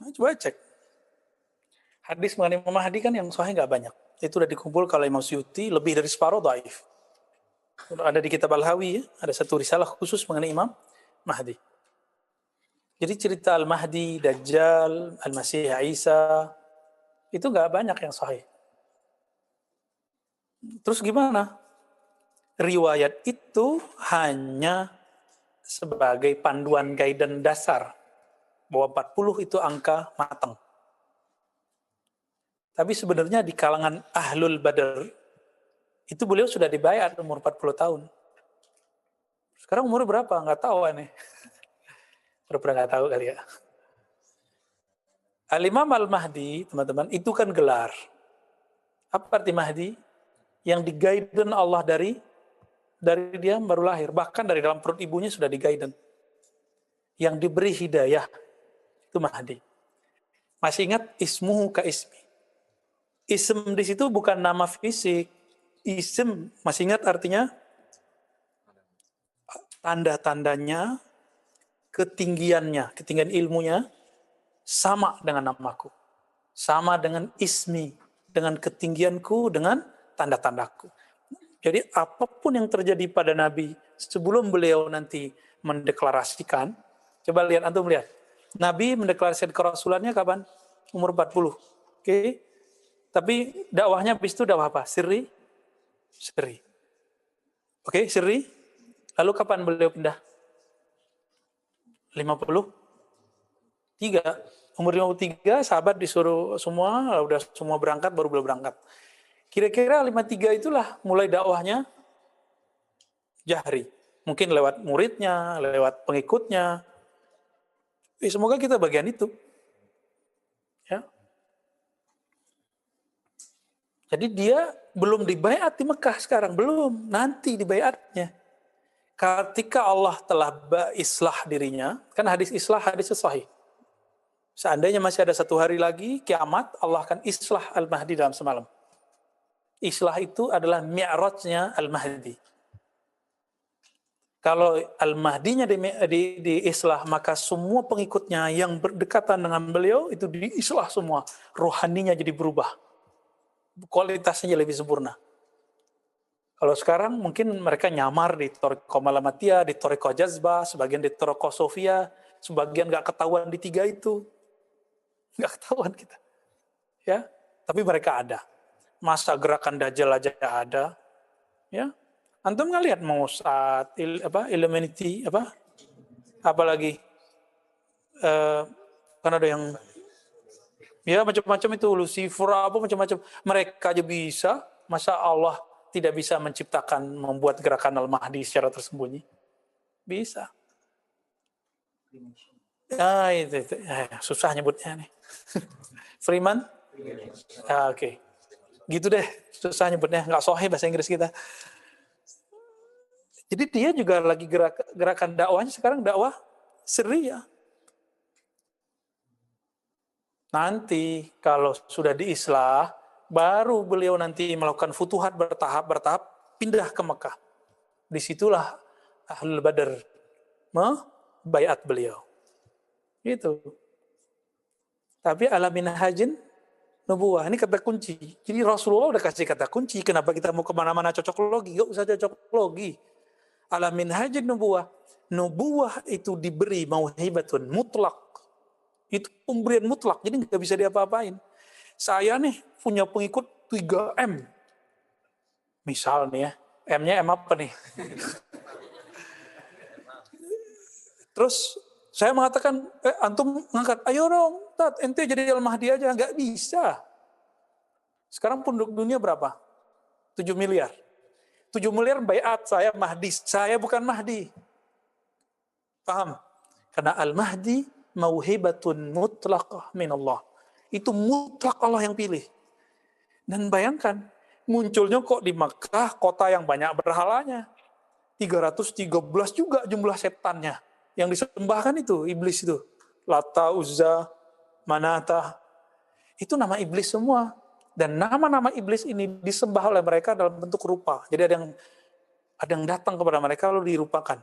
Nah, coba cek. Hadis mengenai Imam Mahdi kan yang sahih nggak banyak. Itu udah dikumpul kalau Imam Suyuti, lebih dari separuh dhaif. Ada di kitab Al-Hawi, ada satu risalah khusus mengenai Imam Mahdi. Jadi cerita Al-Mahdi, Dajjal, Al-Masih Isa, itu nggak banyak yang sahih. Terus gimana? Riwayat itu hanya sebagai panduan guidance dasar, bahwa 40 itu angka matang. Tapi sebenarnya di kalangan Ahlul Badr, itu beliau sudah dibayar umur 40 tahun. Sekarang umur berapa? Nggak tahu aneh. Pernah nggak tahu kali ya. Al-Imam Al-Mahdi, teman-teman, itu kan gelar. Apa arti Mahdi? Yang di-guidance Allah dari dia baru lahir. Bahkan dari dalam perut ibunya sudah di-guidance. Yang diberi hidayah, itu Mahdi. Masih ingat ismuhu ka ismi? Ism di situ bukan nama fisik. Ism, masih ingat artinya? Tanda-tandanya, ketinggiannya, ketinggian ilmunya, sama dengan namaku. Sama dengan ismi, dengan ketinggianku, dengan tanda-tandaku. Jadi apapun yang terjadi pada Nabi, sebelum beliau nanti mendeklarasikan, coba lihat, antum lihat. Nabi mendeklarasikan kerasulannya kapan? Umur 40. Oke. Tapi dakwahnya habis itu dakwah apa? Sirri. Oke, sirri. Lalu kapan beliau pindah? 53. Umur 53, sahabat disuruh semua, udah semua berangkat, baru beliau berangkat. Kira-kira 53 itulah mulai dakwahnya jahri. Mungkin lewat muridnya, lewat pengikutnya. Semoga kita bagian itu. Ya. Jadi dia belum dibaiat di Mekah sekarang, belum. Nanti dibaiatnya. Ketika Allah telah islah dirinya, kan hadis islah, hadis sahih. Seandainya masih ada 1 hari lagi, kiamat, Allah akan islah Al-Mahdi dalam semalam. Islah itu adalah mi'rajnya Al-Mahdi. Kalau Al-Mahdinya di islah, maka semua pengikutnya yang berdekatan dengan beliau, itu di islah semua. Rohaninya jadi berubah. Kualitasnya lebih sempurna. Kalau sekarang mungkin mereka nyamar di Thariqah Malamatiyah, di Thariqah Jazbah, sebagian di Thariqah Sofia, sebagian nggak ketahuan di 3 itu. Nggak ketahuan kita. Ya, tapi mereka ada. Masa gerakan Dajjal aja ada. Ya. Antum nggak lihat Mossad, Illuminati, apalagi kan ada yang ya macam-macam itu, Lucifer, macam-macam. Mereka aja bisa, masa Allah tidak bisa menciptakan, membuat gerakan Al-Mahdi secara tersembunyi? Bisa. Ah, itu. Susah nyebutnya nih. Freeman? Oke. Gitu deh, susah nyebutnya. Nggak sahih bahasa Inggris kita. Jadi dia juga lagi gerakan dakwahnya sekarang dakwah sirriyah. Nanti kalau sudah diislah, baru beliau nanti melakukan futuhat bertahap pindah ke Mekah. Disitulah Ahlul Badr membaiat beliau. Gitu. Tapi ala minhajin nubuwah, ini kata kunci. Jadi Rasulullah udah kasih kata kunci. Kenapa kita mau kemana-mana cocok logi? Gak usah cocok logi. Ala minhajin nubuwah. Nubuwah itu diberi mauhibatun mutlak. Itu pemberian mutlak, jadi nggak bisa diapa-apain. Saya nih punya pengikut 3M. Misal nih ya, M-nya M apa nih? Terus saya mengatakan, antum ngangkat, ayo dong, Tat, ente jadi Al-Mahdi aja. Nggak bisa. Sekarang penduduk dunia berapa? 7 miliar. 7 miliar baiat saya Mahdi. Saya bukan Mahdi. Paham? Karena Al-Mahdi mauhibatun mutlaqah minallah. Itu mutlak Allah yang pilih. Dan bayangkan, munculnya kok di Makkah, kota yang banyak berhalanya. 313 juga jumlah setannya. Yang disembahkan itu, iblis itu. Lata, Uzza, Manatah. Itu nama iblis semua. Dan nama-nama iblis ini disembah oleh mereka dalam bentuk rupa. Jadi ada yang datang kepada mereka lalu dirupakan.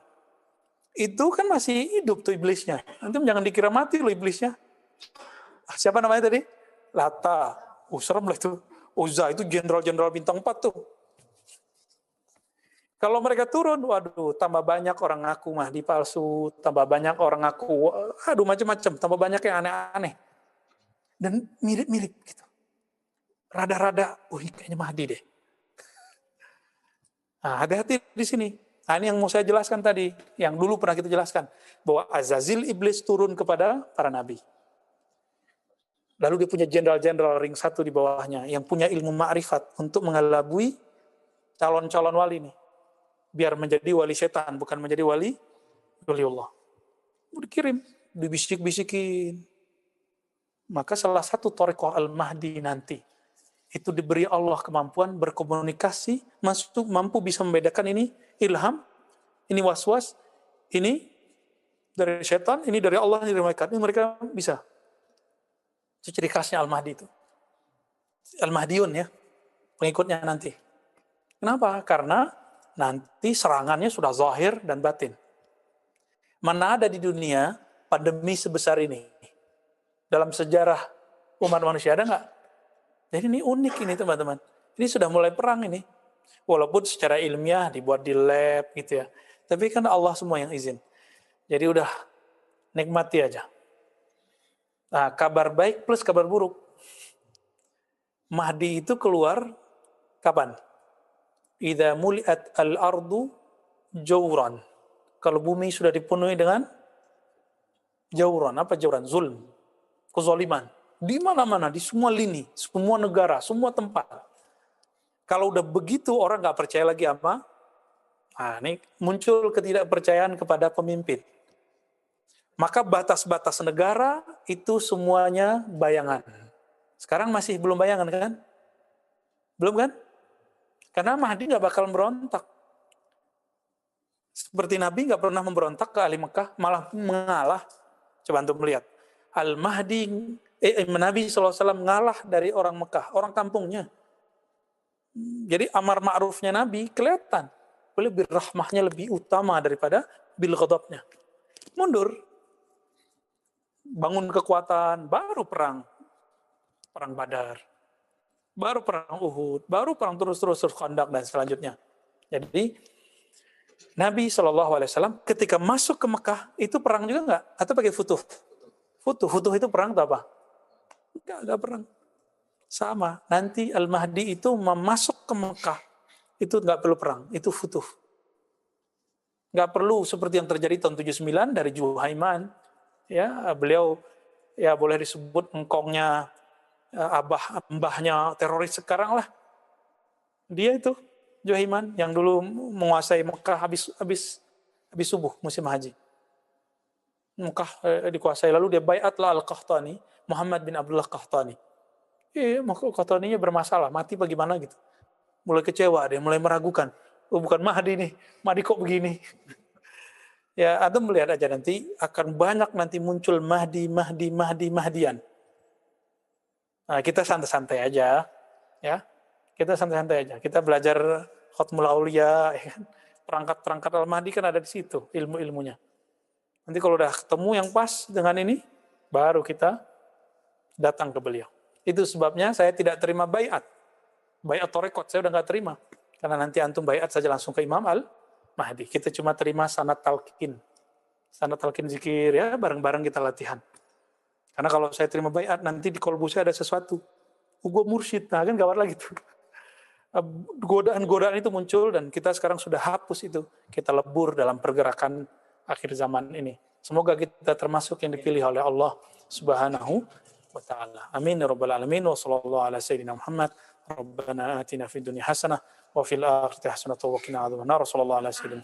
Itu kan masih hidup tuh iblisnya. Antum jangan dikira mati loh iblisnya. Siapa namanya tadi? Lata, serem lah itu. Uzza itu jenderal-jenderal bintang 4 tuh. Kalau mereka turun, waduh, tambah banyak orang ngaku Mahdi palsu, tambah banyak orang ngaku, aduh macam-macam, tambah banyak yang aneh-aneh. Dan mirip-mirip gitu. Rada-rada, kayaknya Mahdi deh. Nah, hati-hati di sini. Nah, ini yang mau saya jelaskan tadi, yang dulu pernah kita jelaskan, bahwa Azazil iblis turun kepada para nabi. Lalu dia punya jenderal-jenderal ring 1 di bawahnya, yang punya ilmu ma'rifat untuk mengelabui calon-calon wali nih. Biar menjadi wali setan, bukan menjadi wali Allah. Dikirim, dibisik-bisikin. Maka salah satu thariqah Al-Mahdi nanti, itu diberi Allah kemampuan berkomunikasi, mampu bisa membedakan ini ilham, ini waswas, ini dari setan, ini dari Allah, ini dari malaikat. Ini mereka bisa. Itu ciri khasnya Al-Mahdi itu. Al-Mahdiun ya, pengikutnya nanti. Kenapa? Karena nanti serangannya sudah zahir dan batin. Mana ada di dunia pandemi sebesar ini? Dalam sejarah umat manusia ada nggak? Jadi ini unik ini teman-teman. Ini sudah mulai perang ini. Walaupun secara ilmiah dibuat di lab gitu ya. Tapi kan Allah semua yang izin. Jadi udah nikmati aja. Nah, kabar baik plus kabar buruk. Mahdi itu keluar kapan? Idza muliat al-ardu jawran. Kalau bumi sudah dipenuhi dengan jawran. Apa jawran? Zulm. Kezaliman. Di mana-mana, di semua lini, semua negara, semua tempat. Kalau udah begitu orang nggak percaya lagi apa? Nah, ini muncul ketidakpercayaan kepada pemimpin. Maka batas-batas negara itu semuanya bayangan. Sekarang masih belum bayangan kan? Belum kan? Karena Mahdi nggak bakal merontak. Seperti Nabi nggak pernah memberontak ke ahli Mekah, malah mengalah. Coba antum melihat. Al-Mahdi, Nabi SAW ngalah dari orang Mekah, orang kampungnya. Jadi amar ma'rufnya Nabi kelihatan. Lebih rahmahnya lebih utama daripada bil ghadabnya. Mundur. Bangun kekuatan, baru perang Badar, baru perang Uhud, baru perang terus Khandaq dan selanjutnya. Jadi Nabi SAW ketika masuk ke Mekah itu perang juga nggak? Atau pakai futuh? Futuh itu perang atau apa? Nggak perang. Sama. Nanti Al-Mahdi itu masuk ke Mekah itu nggak perlu perang, itu futuh. Nggak perlu seperti yang terjadi tahun 79 dari Juhaiman. Ya, beliau ya boleh disebut engkongnya mbahnya teroris sekarang lah. Dia itu Juhaiman yang dulu menguasai Mekah habis subuh musim haji. Mekah dikuasai, lalu dia baiatlah Al-Qahtani, Muhammad bin Abdullah Qahtani. Maka Qahtaninya bermasalah, mati bagaimana gitu. Mulai kecewa, dia mulai meragukan. Bukan Mahdi nih, Mahdi kok begini. Ya, Adam melihat aja nanti akan banyak nanti muncul Mahdian. Nah, kita santai-santai aja, ya. Kita santai-santai aja. Kita belajar Khatmul Aulia, ya. Perangkat-perangkat Al-Mahdi kan ada di situ ilmu-ilmunya. Nanti kalau udah ketemu yang pas dengan ini, baru kita datang ke beliau. Itu sebabnya saya tidak terima baiat. Baiat Torekot saya udah nggak terima. Karena nanti antum baiat saja langsung ke Imam Al-Mahdi. Kita cuma terima sanad talqin. Sanad talqin zikir ya, bareng-bareng kita latihan. Karena kalau saya terima baiat nanti di kolbu saya ada sesuatu. Gue mursyid, nah kan gawat lagi tuh. Godaan-godaan itu muncul dan kita sekarang sudah hapus itu. Kita lebur dalam pergerakan akhir zaman ini. Semoga kita termasuk yang dipilih oleh Allah Subhanahu wa ta'ala. Amin ya rabbal alamin. Wa sallallahu ala sayyidina Muhammad. Rabbana atina fid dunya hasanah wa fil akhirati hasanah wa qina adzabannar. Sallallahu ala sayyidina